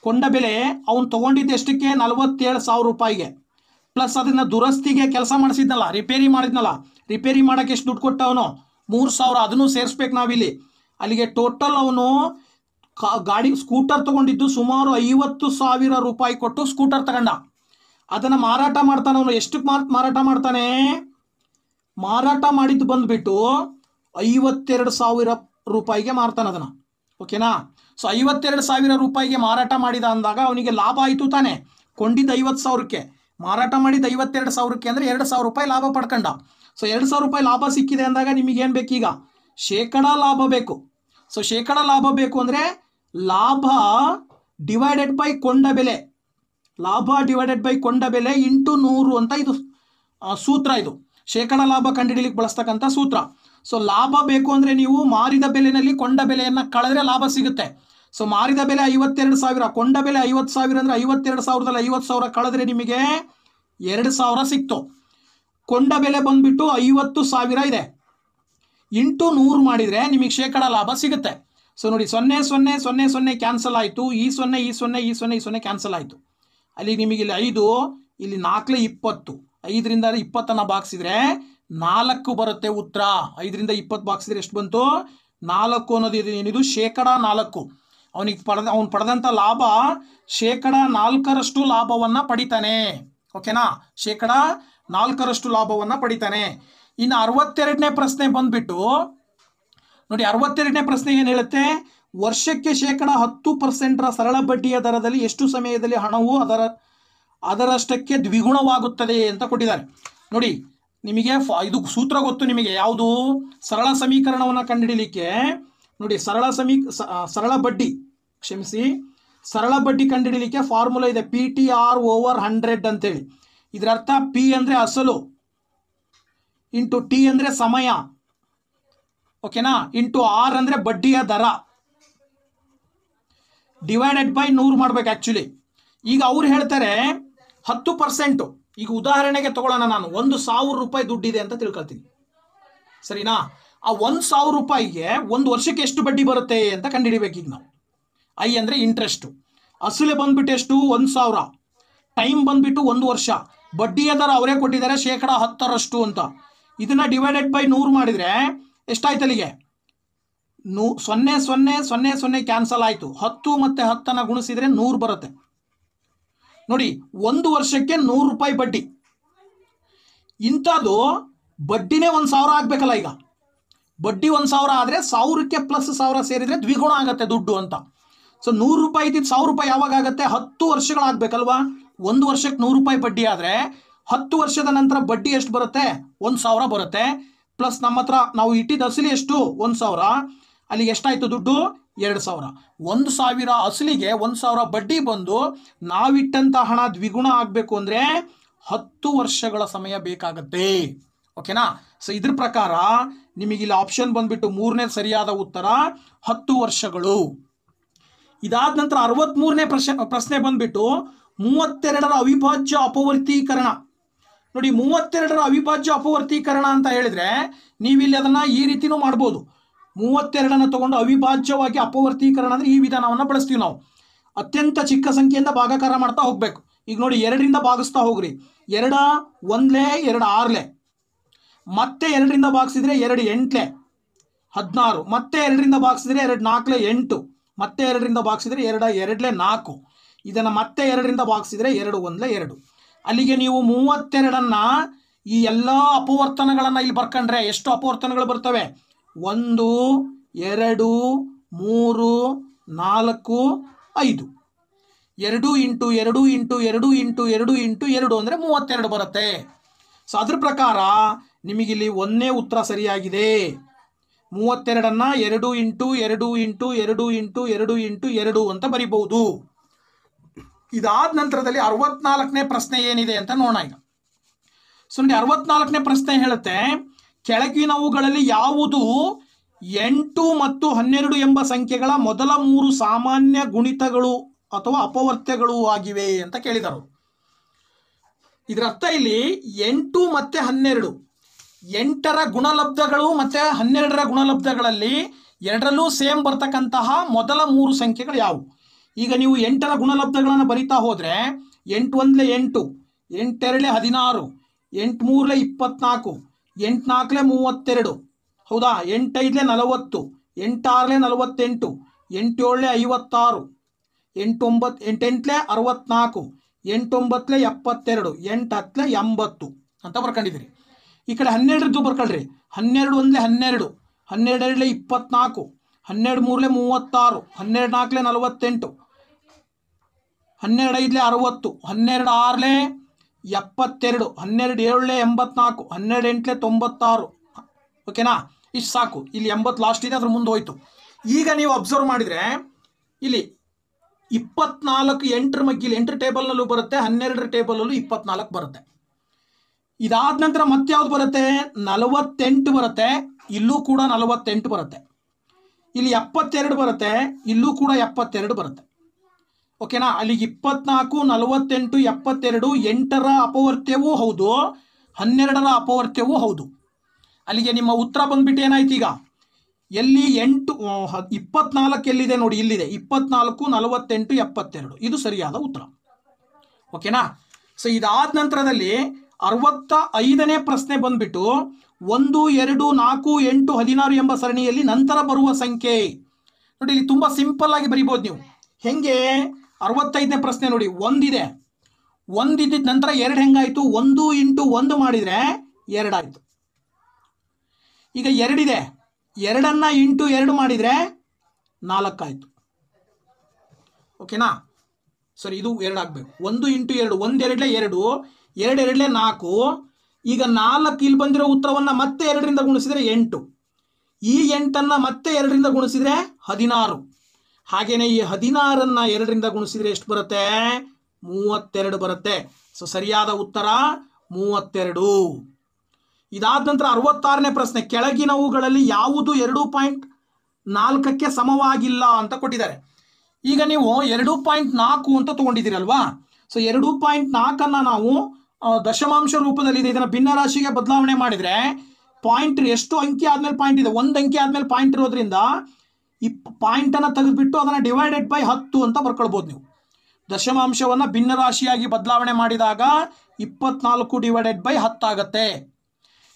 ಕೊಂಡ ಬೆಲೆ ಅವನು ತಗೊಂಡಿದ್ದು ಎಷ್ಟಕ್ಕೆ? 47,000 ರೂಪಾಯಿಗೆ. ಪ್ಲಸ್ ಅದನ್ನ ದುರಸ್ತಿಗೆ ಕೆಲಸ ಮಾಡಿಸಿದ್ನಲ್ಲ, ರಿಪೇರಿ ಮಾಡಿದ್ನಲ್ಲ, ರಿಪೇರಿ ಮಾಡೋಕ್ಕೆ ಎಷ್ಟು ದುಡ್ಡು ಕೊಟ್ಟ ಅವನು? 3,000. ಅದನ್ನು ಸೇರಿಸ್ಬೇಕು ನಾವಿಲ್ಲಿ. ಅಲ್ಲಿಗೆ ಟೋಟಲ್ ಅವನು ಗಾಡಿ ಸ್ಕೂಟರ್ ತಗೊಂಡಿದ್ದು ಸುಮಾರು 50,000 ರೂಪಾಯಿ ಕೊಟ್ಟು ಸ್ಕೂಟರ್ ತಗೊಂಡ. ಅದನ್ನು ಮಾರಾಟ ಮಾಡ್ತಾನೆ ಅವನು. ಎಷ್ಟಕ್ಕೆ ಮಾರಾಟ ಮಾಡ್ತಾನೆ? ಮಾರಾಟ ಮಾಡಿದ್ದು ಬಂದ್ಬಿಟ್ಟು 52,000 ರೂಪಾಯಿಗೆ ಮಾರ್ತಾನೆ ಅದನ್ನು. ಓಕೆನಾ? ಸೊ 52,000 ರೂಪಾಯಿಗೆ ಮಾರಾಟ ಮಾಡಿದ ಅಂದಾಗ ಅವನಿಗೆ ಲಾಭ ಆಯಿತು ತಾನೆ. ಕೊಂಡಿದ್ದು 50,000ಕ್ಕೆ, ಮಾರಾಟ ಮಾಡಿದ್ದು 52,000ಕ್ಕೆ ಅಂದರೆ 2,000 ರೂಪಾಯಿ ಲಾಭ ಪಡ್ಕೊಂಡ. ಸೊ 2,000 ರೂಪಾಯಿ ಲಾಭ ಸಿಕ್ಕಿದೆ ಅಂದಾಗ ನಿಮಗೇನು ಬೇಕೀಗ? ಶೇಕಡ ಲಾಭ ಬೇಕು. ಸೊ ಶೇಕಡ ಲಾಭ ಬೇಕು ಅಂದರೆ ಲಾಭ ಡಿವೈಡೆಡ್ ಬೈ ಕೊಂಡ ಬೆಲೆ, ಲಾಭ ಡಿವೈಡೆಡ್ ಬೈ ಕೊಂಡ ಬೆಲೆ ಇಂಟು 100 ಅಂತ ಇದು ಸೂತ್ರ. ಇದು ಶೇಕಡ ಲಾಭ ಕಂಡುಹಿಡಿಯಲಿಕ್ಕೆ ಬಳಸ್ತಕ್ಕಂಥ ಸೂತ್ರ. ಸೊ ಲಾಭ ಬೇಕು ಅಂದರೆ ನೀವು ಮಾರಿದ ಬೆಲೆಯಲ್ಲಿ ಕೊಂಡ ಬೆಲೆಯನ್ನು ಕಳೆದ್ರೆ ಲಾಭ ಸಿಗುತ್ತೆ. ಸೊ ಮಾರಿದ ಬೆಲೆ 52,000, ಕೊಂಡ ಬೆಲೆ 50,000 ಅಂದರೆ 52,000ದಲ್ಲಿ 50,000 ಕಳೆದ್ರೆ ನಿಮಗೆ 2,000 ಸಿಕ್ತು. ಕೊಂಡ ಬೆಲೆ ಬಂದ್ಬಿಟ್ಟು 50,000 ಇದೆ. ಇಂಟು 100 ಮಾಡಿದರೆ ನಿಮಗೆ ಶೇಕಡ ಲಾಭ ಸಿಗುತ್ತೆ. ಸೊ ನೋಡಿ 0 0 0 0 ಕ್ಯಾನ್ಸಲ್ ಆಯಿತು. ಈ 0 ಈ 0 ಈ 0 ಈ 0 ಕ್ಯಾನ್ಸಲ್ ಆಯಿತು. ಅಲ್ಲಿ ನಿಮಗೆ ಇಲ್ಲಿ 5, ಇಲ್ಲಿ 4 20, 5ರಿಂದ 20 ಬಾಗಿಸಿದ್ರೆ 4 ಬರುತ್ತೆ ಉತ್ತರ. 5ರಿಂದ 20 ಬಾಗಿಸಿದ್ರೆ ಎಷ್ಟು ಬಂತು? 4 ಅನ್ನೋದು ಏನಿದು? ಶೇಕಡ 4. ಅವನು ಪಡೆದಂಥ ಲಾಭ ಶೇಕಡ 4ರಷ್ಟು ಲಾಭವನ್ನು ಪಡಿತಾನೆ. ಓಕೆನಾ? ಶೇಕಡ 4ರಷ್ಟು ಲಾಭವನ್ನು ಪಡಿತಾನೆ. ಇನ್ನು 62ನೇ ಪ್ರಶ್ನೆ ಬಂದ್ಬಿಟ್ಟು ನೋಡಿ, 62ನೇ ಪ್ರಶ್ನೆ ಏನು ಹೇಳುತ್ತೆ? ವರ್ಷಕ್ಕೆ ಶೇಕಡ 10% ಸರಳ ಬಡ್ಡಿಯ ದರದಲ್ಲಿ ಎಷ್ಟು ಸಮಯದಲ್ಲಿ ಹಣವು ಅದರಷ್ಟಕ್ಕೆ ದ್ವಿಗುಣವಾಗುತ್ತದೆ ಅಂತ ಕೊಟ್ಟಿದ್ದಾರೆ. ನೋಡಿ ನಿಮಗೆ ಇದು ಸೂತ್ರ ಗೊತ್ತು ನಿಮಗೆ, ಯಾವುದು? ಸರಳ ಸಮೀಕರಣವನ್ನು ಕಂಡುಹಿಡಿಯಲಿಕ್ಕೆ ನೋಡಿ, ಸರಳ ಬಡ್ಡಿ ಕಂಡುಹಿಡಿಯಲಿಕ್ಕೆ ಫಾರ್ಮುಲಾ ಇದೆ, PTR/100 ಅಂತೇಳಿ. ಇದರ ಅರ್ಥ P ಅಂದರೆ ಅಸಲು, ಇಂಟು T ಅಂದರೆ ಸಮಯ, ಓಕೆನಾ, ಇಂಟು R ಅಂದರೆ ಬಡ್ಡಿಯ ದರ, ಡಿವೈಡೆಡ್ ಬೈ 100 ಮಾಡ್ಬೇಕು ಆ್ಯಕ್ಚುಲಿ. ಈಗ ಅವ್ರು ಹೇಳ್ತಾರೆ 10%. ಈಗ ಉದಾಹರಣೆಗೆ ತಗೊಳ್ಳೋಣ, ನಾನು 1,000 ರೂಪಾಯಿ ದುಡ್ಡಿದೆ ಅಂತ ತಿಳ್ಕೊಳ್ತೀನಿ. ಸರಿನಾ? ಆ 1,000 ರೂಪಾಯಿಗೆ ಒಂದು ವರ್ಷಕ್ಕೆ ಎಷ್ಟು ಬಡ್ಡಿ ಬರುತ್ತೆ ಅಂತ ಕಂಡುಹಿಡಿಬೇಕೀಗ ನಾವು. ಐ ಅಂದರೆ ಇಂಟ್ರೆಸ್ಟು. ಅಸಲೆ ಬಂದ್ಬಿಟ್ಟು ಎಷ್ಟು? 1,000. ಟೈಮ್ ಬಂದ್ಬಿಟ್ಟು 1 ವರ್ಷ. ಬಡ್ಡಿ ಅದರ ಅವರೇ ಕೊಟ್ಟಿದ್ದಾರೆ 10% ಅಂತ. ಇದನ್ನ ಡಿವೈಡೆಡ್ ಬೈ 100 ಮಾಡಿದರೆ ಎಷ್ಟಾಯ್ತು ಅಲ್ಲಿಗೆ? 0,0,0,0 ಕ್ಯಾನ್ಸಲ್ ಆಯಿತು. 10 ಮತ್ತು 10 ಗುಣಿಸಿದರೆ 100 ಬರುತ್ತೆ. ನೋಡಿ, 1 ವರ್ಷಕ್ಕೆ 100 ರೂಪಾಯಿ ಬಡ್ಡಿ. ಇಂಥದ್ದು ಬಡ್ಡಿನೇ 1,000 ಆಗಬೇಕಲ್ಲ. ಈಗ ಬಡ್ಡಿ 1,000 ಆದರೆ 1,000ಕ್ಕೆ ಪ್ಲಸ್ 1,000 ಸೇರಿದರೆ ದ್ವಿಗುಣ ಆಗುತ್ತೆ ದುಡ್ಡು ಅಂತ. ಸೊ 100 ರೂಪಾಯಿ ಇದ್ದಿದ್ದು 1,000 ರೂಪಾಯಿ ಯಾವಾಗ ಆಗುತ್ತೆ? 10 ವರ್ಷಗಳಾಗಬೇಕಲ್ವಾ. 1 ವರ್ಷಕ್ಕೆ 100 ರೂಪಾಯಿ ಬಡ್ಡಿ ಆದರೆ 10 ವರ್ಷದ ನಂತರ ಬಡ್ಡಿ ಎಷ್ಟು ಬರುತ್ತೆ? 1,000 ಬರುತ್ತೆ. ಪ್ಲಸ್ ನಮ್ಮ ಹತ್ರ ನಾವು ಇಟ್ಟಿದ್ದು ಅಸಲಿ ಎಷ್ಟು? 1,000. ಅಲ್ಲಿಗೆ ಎಷ್ಟಾಯಿತು ದುಡ್ಡು? 2,000. 1,000 ಅಸಲಿಗೆ 1,000 ಬಡ್ಡಿ ಬಂದು ನಾವಿಟ್ಟಂಥ ಹಣ ದ್ವಿಗುಣ ಆಗಬೇಕು ಅಂದರೆ 10 ವರ್ಷಗಳ ಸಮಯ ಬೇಕಾಗತ್ತೆ. ಓಕೆನಾ? ಸೊ ಇದ್ರ ಪ್ರಕಾರ ನಿಮಗೆ ಇಲ್ಲಿ ಆಪ್ಷನ್ ಬಂದ್ಬಿಟ್ಟು 3ನೇ ಸರಿಯಾದ ಉತ್ತರ 10 ವರ್ಷಗಳು. ಇದಾದ ನಂತರ 63ನೇ ಪ್ರಶ್ನೆ ಬಂದ್ಬಿಟ್ಟು 32ರ ಅವಿಭಾಜ್ಯ ಅಪವರ್ತೀಕರಣ. ನೋಡಿ, 32ರ ಅವಿಭಾಜ್ಯ ಅಪವರ್ತೀಕರಣ ಅಂತ ಹೇಳಿದ್ರೆ ನೀವಿಲ್ಲಿ ಅದನ್ನು ಈ ರೀತಿನೂ ಮಾಡ್ಬೋದು. 32ನ್ನು ತಗೊಂಡು ಅವಿಭಾಜ್ಯವಾಗಿ ಅಪವರ್ತೀಕರಣ ಅಂದರೆ ಈ ವಿಧಾನವನ್ನು ಬಳಸ್ತೀವಿ ನಾವು. ಅತ್ಯಂತ ಚಿಕ್ಕ ಸಂಖ್ಯೆಯಿಂದ ಭಾಗಾಕಾರ ಮಾಡ್ತಾ ಹೋಗಬೇಕು. ಈಗ ನೋಡಿ, 2ರಿಂದ ಭಾಗಿಸ್ತಾ ಹೋಗ್ರಿ. 2 1 2 6 ಮತ್ತೆ 2ರಿಂದ ಭಾಗಿಸಿದ್ರೆ 2 8 16, ಮತ್ತೆ 2ರಿಂದ ಭಾಗಿಸಿದ್ರೆ 2 4 8, ಮತ್ತೆ 2ರಿಂದ ಭಾಗಿಸಿದ್ರೆ 2 2 4. ಇದನ್ನು ಮತ್ತೆ 2ರಿಂದ ಭಾಗಿಸಿದ್ರೆ 2 1 2. ಅಲ್ಲಿಗೆ ನೀವು 32ನ್ನು ಈ ಎಲ್ಲ ಅಪವರ್ತನಗಳನ್ನು ಇಲ್ಲಿ ಬರ್ಕೊಂಡ್ರೆ ಎಷ್ಟು ಅಪವರ್ತನಗಳು ಬರ್ತವೆ? 1 2 3 4 5. 2 ಇಂಟು 2 ಇಂಟು 2 ಇಂಟು 2 ಇಂಟು 2 ಅಂದರೆ 32 ಬರುತ್ತೆ. ಸೊ ಅದ್ರ ಪ್ರಕಾರ ನಿಮಗಿಲ್ಲಿ 1ನೇ ಉತ್ತರ ಸರಿಯಾಗಿದೆ. 32ನ್ನು 2 ಇಂಟು 2 ಇಂಟು 2 ಇಂಟು 2 ಇಂಟು 2 ಅಂತ ಬರಿಬಹುದು. ಇದಾದ ನಂತರದಲ್ಲಿ 64ನೇ ಪ್ರಶ್ನೆ ಏನಿದೆ ಅಂತ ನೋಡೋಣ ಈಗ. ಸೊ ನೋಡಿ, 64ನೇ ಪ್ರಶ್ನೆ ಹೇಳುತ್ತೆ, ಕೆಳಗಿನವುಗಳಲ್ಲಿ ಯಾವುದು 8 ಮತ್ತು 12 ಎಂಬ ಸಂಖ್ಯೆಗಳ ಮೊದಲ 3 ಸಾಮಾನ್ಯ ಗುಣಿತಗಳು ಅಥವಾ ಅಪವರ್ತ್ಯಗಳು ಆಗಿವೆ ಅಂತ ಕೇಳಿದರು. ಇದರ ಅರ್ಥ ಇಲ್ಲಿ 8 ಮತ್ತು 12, 8ರ ಗುಣಲಬ್ಧಗಳು ಮತ್ತು 12ರ ಗುಣಲಬ್ಧಗಳಲ್ಲಿ ಎರಡರಲ್ಲೂ ಸೇಮ್ ಬರ್ತಕ್ಕಂತಹ ಮೊದಲ 3 ಸಂಖ್ಯೆಗಳು ಯಾವುವು? ಈಗ ನೀವು 8ರ ಗುಣಲಬ್ಧಗಳನ್ನು ಬರಿತಾ ಹೋದರೆ 8 1 8, 8 2 16, 8 3 24, 8 4 32, ಹೌದಾ? 8 5 40, 8 6 48, 8 7 56, 8 9 8 8 64, 8 9 72, 8 10 80 ಅಂತ ಬರ್ಕೊಂಡಿದ್ದೀರಿ. ಈ ಕಡೆ 12ರದ್ದು ಬರ್ಕೊಳ್ರಿ. 12 1 12, 12 2 24, 12 3 36, 12 4 48, 12 5 60, 12 6 72, 12 7 84, 12 8 96. ಓಕೆನಾ? ಇಷ್ಟು ಸಾಕು. ಇಲ್ಲಿ 80 ಲಾಸ್ಟ್ ಇದೆ, ಅದ್ರ ಮುಂದೆ ಹೋಯ್ತು. ಈಗ ನೀವು ಅಬ್ಸರ್ವ್ ಮಾಡಿದರೆ ಇಲ್ಲಿ 24 8ರ ಮಗ್ಗಿಲಿ 8 ಟೇಬಲ್ನಲ್ಲೂ ಬರುತ್ತೆ, 12ರ ಟೇಬಲಲ್ಲೂ 24 ಬರುತ್ತೆ. ಇದಾದ ನಂತರ ಮತ್ತೆ ಯಾವ್ದು ಬರುತ್ತೆ? 48 ಬರುತ್ತೆ. ಇಲ್ಲೂ ಕೂಡ 48 ಬರುತ್ತೆ. ಇಲ್ಲಿ 72 ಬರುತ್ತೆ. ಇಲ್ಲೂ ಕೂಡ 72 ಬರುತ್ತೆ. ಓಕೆನಾ? ಅಲ್ಲಿಗೆ 24 48 72 8ರ ಅಪವರ್ತ್ಯವೂ ಹೌದು, 12ರ ಅಪವರ್ತ್ಯವೂ ಹೌದು. ಅಲ್ಲಿಗೆ ನಿಮ್ಮ ಉತ್ತರ ಬಂದ್ಬಿಟ್ಟು ಏನಾಯ್ತು ಈಗ? ಎಲ್ಲಿ 24 ಎಲ್ಲಿದೆ ನೋಡಿ, ಇಲ್ಲಿದೆ 24 48 72. ಇದು ಸರಿಯಾದ ಉತ್ತರ. ಓಕೆನಾ? ಸೊ ಇದಾದ ನಂತರದಲ್ಲಿ 65ನೇ ಪ್ರಶ್ನೆ ಬಂದ್ಬಿಟ್ಟು 1 2 4 8 16 ಎಂಬ ಸರಣಿಯಲ್ಲಿ ನಂತರ ಬರುವ ಸಂಖ್ಯೆ. ನೋಡಿ, ಇಲ್ಲಿ ತುಂಬ ಸಿಂಪಲ್ ಆಗಿ ಬರಿಬೋದು ನೀವು. ಹೆಂಗೆ? 65ನೇ ಪ್ರಶ್ನೆ ನೋಡಿ, 1 ಇದೆ. 1 ಇದ್ದಿದ್ದ ನಂತರ 2 ಹೆಂಗಾಯಿತು? 1 ಇಂಟು 1 ಮಾಡಿದರೆ 2 ಆಯಿತು. ಈಗ 2 ಇದೆ, 2ನ್ನು ಇಂಟು 2 ಮಾಡಿದರೆ 4 ಆಯಿತು. ಓಕೆನಾ? ಸರಿ, ಇದು 2 ಆಗಬೇಕು. 1 ಇಂಟು 2, 1 2 2, 2 2 4. ಈಗ 4 ಇಲ್ಲಿ ಬಂದಿರೋ ಉತ್ತರವನ್ನು ಮತ್ತೆ 2ರಿಂದ ಗುಣಿಸಿದರೆ 8. ಈ 8ನ್ನು ಮತ್ತೆ 2ರಿಂದ ಗುಣಿಸಿದರೆ 16. ಹಾಗೆಯೇ ಈ 16ನ್ನು 2ರಿಂದ ಗುಣಿಸಿದರೆ ಎಷ್ಟು ಬರುತ್ತೆ? 32 ಬರುತ್ತೆ. ಸೊ ಸರಿಯಾದ ಉತ್ತರ 32. ಇದಾದ ನಂತರ 66ನೇ ಪ್ರಶ್ನೆ, ಕೆಳಗಿನವುಗಳಲ್ಲಿ ಯಾವುದು 2.4ಕ್ಕೆ ಸಮವಾಗಿಲ್ಲ ಅಂತ ಕೊಟ್ಟಿದ್ದಾರೆ. ಈಗ ನೀವು 2.4 ಅಂತ ತೊಗೊಂಡಿದ್ದೀರಲ್ವಾ? ಸೊ 2.4 ನಾವು ದಶಮಾಂಶ ರೂಪದಲ್ಲಿದೆ. ಇದನ್ನು ಭಿನ್ನರಾಶಿಗೆ ಬದಲಾವಣೆ ಮಾಡಿದರೆ ಪಾಯಿಂಟ್ ಎಷ್ಟು ಅಂಕಿ ಆದ್ಮೇಲೆ ಪಾಯಿಂಟ್ ಇದೆ, ಒಂದು ಅಂಕಿ ಆದ್ಮೇಲೆ ಪಾಯಿಂಟ್ ಇರೋದ್ರಿಂದ ಈ ಪಾಯಿಂಟನ್ನು ತೆಗೆದುಬಿಟ್ಟು ಅದನ್ನು ಡಿವೈಡೆಡ್ ಬೈ 10 ಅಂತ ಬರ್ಕೊಳ್ಬೋದು ನೀವು. ದಶಮಾಂಶವನ್ನು ಭಿನ್ನರಾಶಿಯಾಗಿ ಬದಲಾವಣೆ ಮಾಡಿದಾಗ 24 ಡಿವೈಡೆಡ್ ಬೈ 10 ಆಗುತ್ತೆ.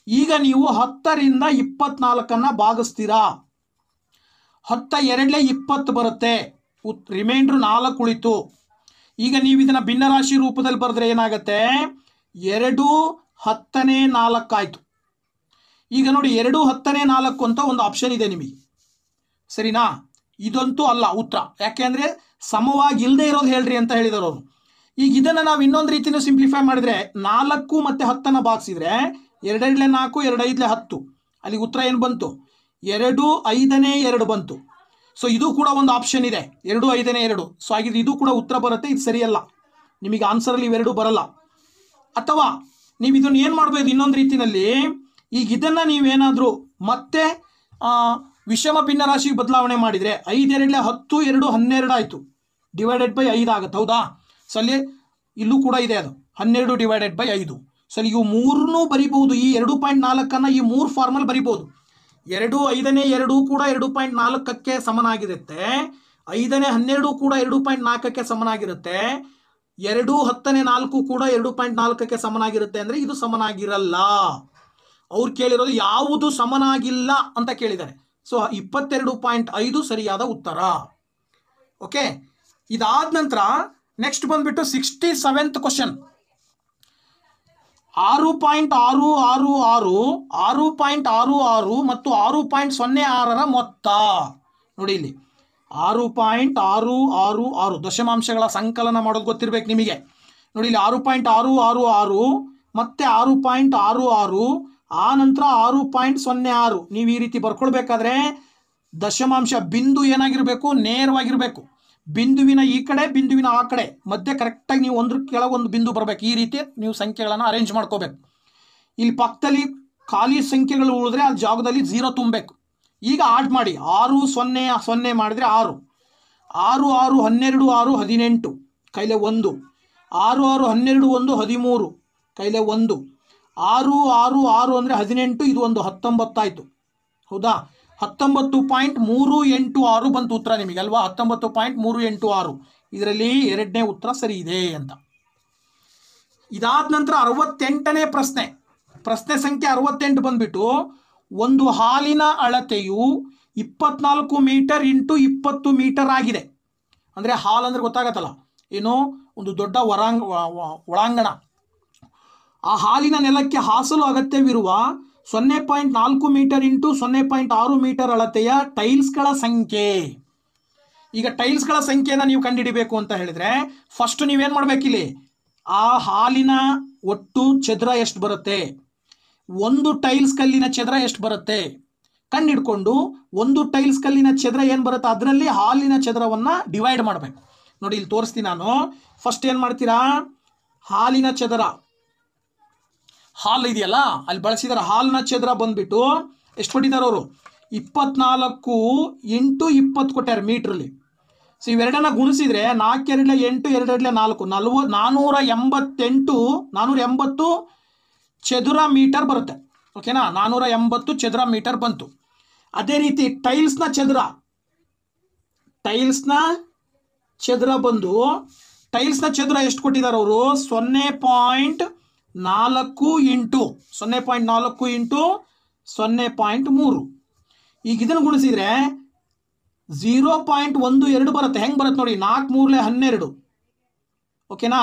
ಈಗ ನೀವು 10ರಿಂದ 24 ಭಾಗಿಸ್ತೀರಾ, 10 2 20 ಬರುತ್ತೆ, ರಿಮೈಂಡ್ರು 4 ಉಳಿತು. ಈಗ ನೀವು ಇದನ್ನು ಭಿನ್ನರಾಶಿ ರೂಪದಲ್ಲಿ ಬರೆದ್ರೆ ಏನಾಗುತ್ತೆ, 2 10ನೇ 4 ಆಯಿತು. ಈಗ ನೋಡಿ 2 10ನೇ 4 ಅಂತ ಒಂದು ಆಪ್ಷನ್ ಇದೆ ನಿಮಗೆ, ಸರಿನಾ? ಇದಂತೂ ಅಲ್ಲ ಉತ್ತರ, ಯಾಕೆಂದರೆ ಸಮವಾಗಿ ಇಲ್ಲದೆ ಇರೋದು ಹೇಳ್ರಿ ಅಂತ ಹೇಳಿದರು ಅವರು. ಈಗ ಇದನ್ನು ನಾವು ಇನ್ನೊಂದು ರೀತಿಯೂ ಸಿಂಪ್ಲಿಫೈ ಮಾಡಿದರೆ 4 ಮತ್ತು 10 ಭಾಗಿಸಿದ್ರೆ 2 2 4 2 5 10, ಅಲ್ಲಿ ಉತ್ತರ ಏನು ಬಂತು, 2 5ನೇ 2 ಬಂತು. ಸೊ ಇದು ಕೂಡ ಒಂದು ಆಪ್ಷನ್ ಇದೆ, 2 5ನೇ 2. ಸೊ ಹಾಗಿದ್ರೆ ಇದು ಕೂಡ ಉತ್ತರ ಬರುತ್ತೆ, ಇದು ಸರಿಯಲ್ಲ, ನಿಮಗೆ ಆನ್ಸರಲ್ಲಿ ಇವೆರಡು ಬರಲ್ಲ. ಅಥವಾ ನೀವು ಇದನ್ನು ಏನು ಮಾಡ್ಬೋದು ಇನ್ನೊಂದು ರೀತಿಯಲ್ಲಿ, ಈಗ ಇದನ್ನು ನೀವೇನಾದರೂ ಮತ್ತೆ ವಿಷಮ ಭಿನ್ನರಾಶಿಗೆ ಬದಲಾವಣೆ ಮಾಡಿದರೆ 5 2 10 2 12 ಆಯಿತು, ಡಿವೈಡೆಡ್ ಬೈ 5 ಆಗುತ್ತೆ, ಹೌದಾ? ಸೊ ಅಲ್ಲಿ ಇಲ್ಲೂ ಕೂಡ ಇದೆ ಅದು 12 ಡಿವೈಡೆಡ್ ಬೈ 5. ಸೊ ಅಲ್ಲಿ ಇವು ಮೂರನ್ನೂ ಬರಿಬಹುದು, ಈ 2.4 ಈ 3 ಫಾರ್ಮಲ್ಲಿ ಬರಿಬೋದು. 2 5ನೇ 2 ಕೂಡ 2.4ಕ್ಕೆ ಸಮನಾಗಿರುತ್ತೆ, 5ನೇ 12 ಕೂಡ 2.4ಕ್ಕೆ ಸಮನಾಗಿರುತ್ತೆ, 2 10ನೇ 4 ಕೂಡ 2.4ಕ್ಕೆ ಸಮನಾಗಿರುತ್ತೆ. ಅಂದರೆ ಇದು ಸಮನಾಗಿರಲ್ಲ. ಅವ್ರು ಕೇಳಿರೋದು ಯಾವುದು ಸಮನಾಗಿಲ್ಲ ಅಂತ ಕೇಳಿದ್ದಾರೆ. ಸೊ 22.5 ಸರಿಯಾದ ಉತ್ತರ. ಓಕೆ, ಇದಾದ ನಂತರ ನೆಕ್ಸ್ಟ್ ಬಂದ್ಬಿಟ್ಟು 67th ಕ್ವಶನ್. 6.666 6.66 ಮತ್ತು 6.06ರ ಮೊತ್ತ ನೋಡಿ. ಇಲ್ಲಿ 6.666 ದಶಮಾಂಶಗಳ ಸಂಕಲನ ಮಾಡೋದು ಗೊತ್ತಿರಬೇಕು ನಿಮಗೆ. ನೋಡಿ ಇಲ್ಲಿ 6.666 ಮತ್ತೆ 6.66 ಆ ನಂತರ 6.06. ನೀವು ಈ ರೀತಿ ಬರ್ಕೊಳ್ಬೇಕಾದ್ರೆ ದಶಮಾಂಶ ಬಿಂದು ಏನಾಗಿರಬೇಕು, ನೇರವಾಗಿರಬೇಕು. ಬಿಂದುವಿನ ಈ ಕಡೆ ಬಿಂದುವಿನ ಆ ಕಡೆ ಮಧ್ಯೆ ಕರೆಕ್ಟಾಗಿ ನೀವು ಒಂದ್ರ ಕೆಳಗೊಂದು ಬಿಂದು ಬರಬೇಕು. ಈ ರೀತಿ ನೀವು ಸಂಖ್ಯೆಗಳನ್ನು ಅರೇಂಜ್ ಮಾಡ್ಕೋಬೇಕು. ಇಲ್ಲಿ ಪಕ್ಕದಲ್ಲಿ ಖಾಲಿ ಸಂಖ್ಯೆಗಳು ಉಳಿದ್ರೆ ಆ ಜಾಗದಲ್ಲಿ 0 ತುಂಬಬೇಕು. ಈಗ ಆಡ್ ಮಾಡಿ, 6 0 0 ಮಾಡಿದ್ರೆ 6 6 6 12 6 18 ಕೈಲೆ 1, 6 6 12 1 13 ಕೈಲೆ 1, 6 6 6 ಅಂದರೆ 18, ಇದು ಒಂದು 19 ಆಯಿತು, ಹೌದಾ? 19.386 ಬಂತು ಉತ್ತರ ನಿಮಗೆ ಅಲ್ವಾ? 19.386 ಇದರಲ್ಲಿ ಎರಡನೇ ಉತ್ತರ ಸರಿ ಇದೆ ಅಂತ. ಇದಾದ ನಂತರ 68ನೇ ಪ್ರಶ್ನೆ ಸಂಖ್ಯೆ 68 ಬಂದ್ಬಿಟ್ಟು, ಒಂದು ಹಾಲಿನ ಅಳತೆಯು 24 ಮೀಟರ್ ಇಂಟು 20 ಮೀಟರ್ ಆಗಿದೆ. ಅಂದರೆ ಹಾಲ್ ಅಂದರೆ ಗೊತ್ತಾಗತ್ತಲ್ಲ, ಏನೋ ಒಂದು ದೊಡ್ಡ ಒಳಾಂಗಣ. ಆ ಹಾಲಿನ ನೆಲಕ್ಕೆ ಹಾಸಲು ಅಗತ್ಯವಿರುವ 0.4 ಮೀಟರ್ ಇಂಟು 0.6 ಮೀಟರ್ ಅಳತೆಯ ಟೈಲ್ಸ್ಗಳ ಸಂಖ್ಯೆ. ಈಗ ಟೈಲ್ಸ್ಗಳ ಸಂಖ್ಯೆನ ನೀವು ಕಂಡುಹಿಡಿಬೇಕು ಅಂತ ಹೇಳಿದ್ರೆ ಫಸ್ಟ್ ನೀವೇನು ಮಾಡಬೇಕಿಲ್ಲಿ, ಆ ಹಾಲಿನ ಒಟ್ಟು ಚದರ ಎಷ್ಟು ಬರುತ್ತೆ, ಒಂದು ಟೈಲ್ಸ್ ಕಲ್ಲಿನ ಚದರ ಎಷ್ಟು ಬರುತ್ತೆ ಕಂಡುಹಿಡ್ಕೊಂಡು, ಒಂದು ಟೈಲ್ಸ್ ಕಲ್ಲಿನ ಚದರ ಏನು ಬರುತ್ತೆ ಅದರಲ್ಲಿ ಹಾಲಿನ ಚದರವನ್ನು ಡಿವೈಡ್ ಮಾಡಬೇಕು. ನೋಡಿ ಇಲ್ಲಿ ತೋರಿಸ್ತೀನಿ ನಾನು. ಫಸ್ಟ್ ಏನು ಮಾಡ್ತೀರಾ, ಹಾಲಿನ ಚದರ, ಹಾಲ್ ಇದೆಯಲ್ಲ ಅಲ್ಲಿ ಬಳಸಿದಾರೆ, ಹಾಲಿನ ಚದರ ಬಂದ್ಬಿಟ್ಟು ಎಷ್ಟು ಕೊಟ್ಟಿದ್ದಾರೆ ಅವರು, 24 ಇಂಟು 20 ಕೊಟ್ಟಾರೆ ಮೀಟ್ರಲ್ಲಿ. ಸೊ ಇವೆರಡನ್ನ ಗುಣಿಸಿದ್ರೆ 4 2 8 2 2 4 480 ಚದುರ ಮೀಟರ್ ಬರುತ್ತೆ. ಓಕೆನಾ, 480 ಚದುರ ಮೀಟರ್ ಬಂತು. ಅದೇ ರೀತಿ ಟೈಲ್ಸ್ನ ಚದುರ ಬಂದು ಟೈಲ್ಸ್ನ ಚದುರ ಎಷ್ಟು ಕೊಟ್ಟಿದ್ದಾರೆ ಅವರು, 0.4 ಇಂಟು 0.3. ಈಗ ಇದನ್ನು ಗುಣಿಸಿದ್ರೆ 0.12 ಬರುತ್ತೆ. ಹೆಂಗೆ ಬರುತ್ತೆ ನೋಡಿ, 4 3 12. ಓಕೆನಾ,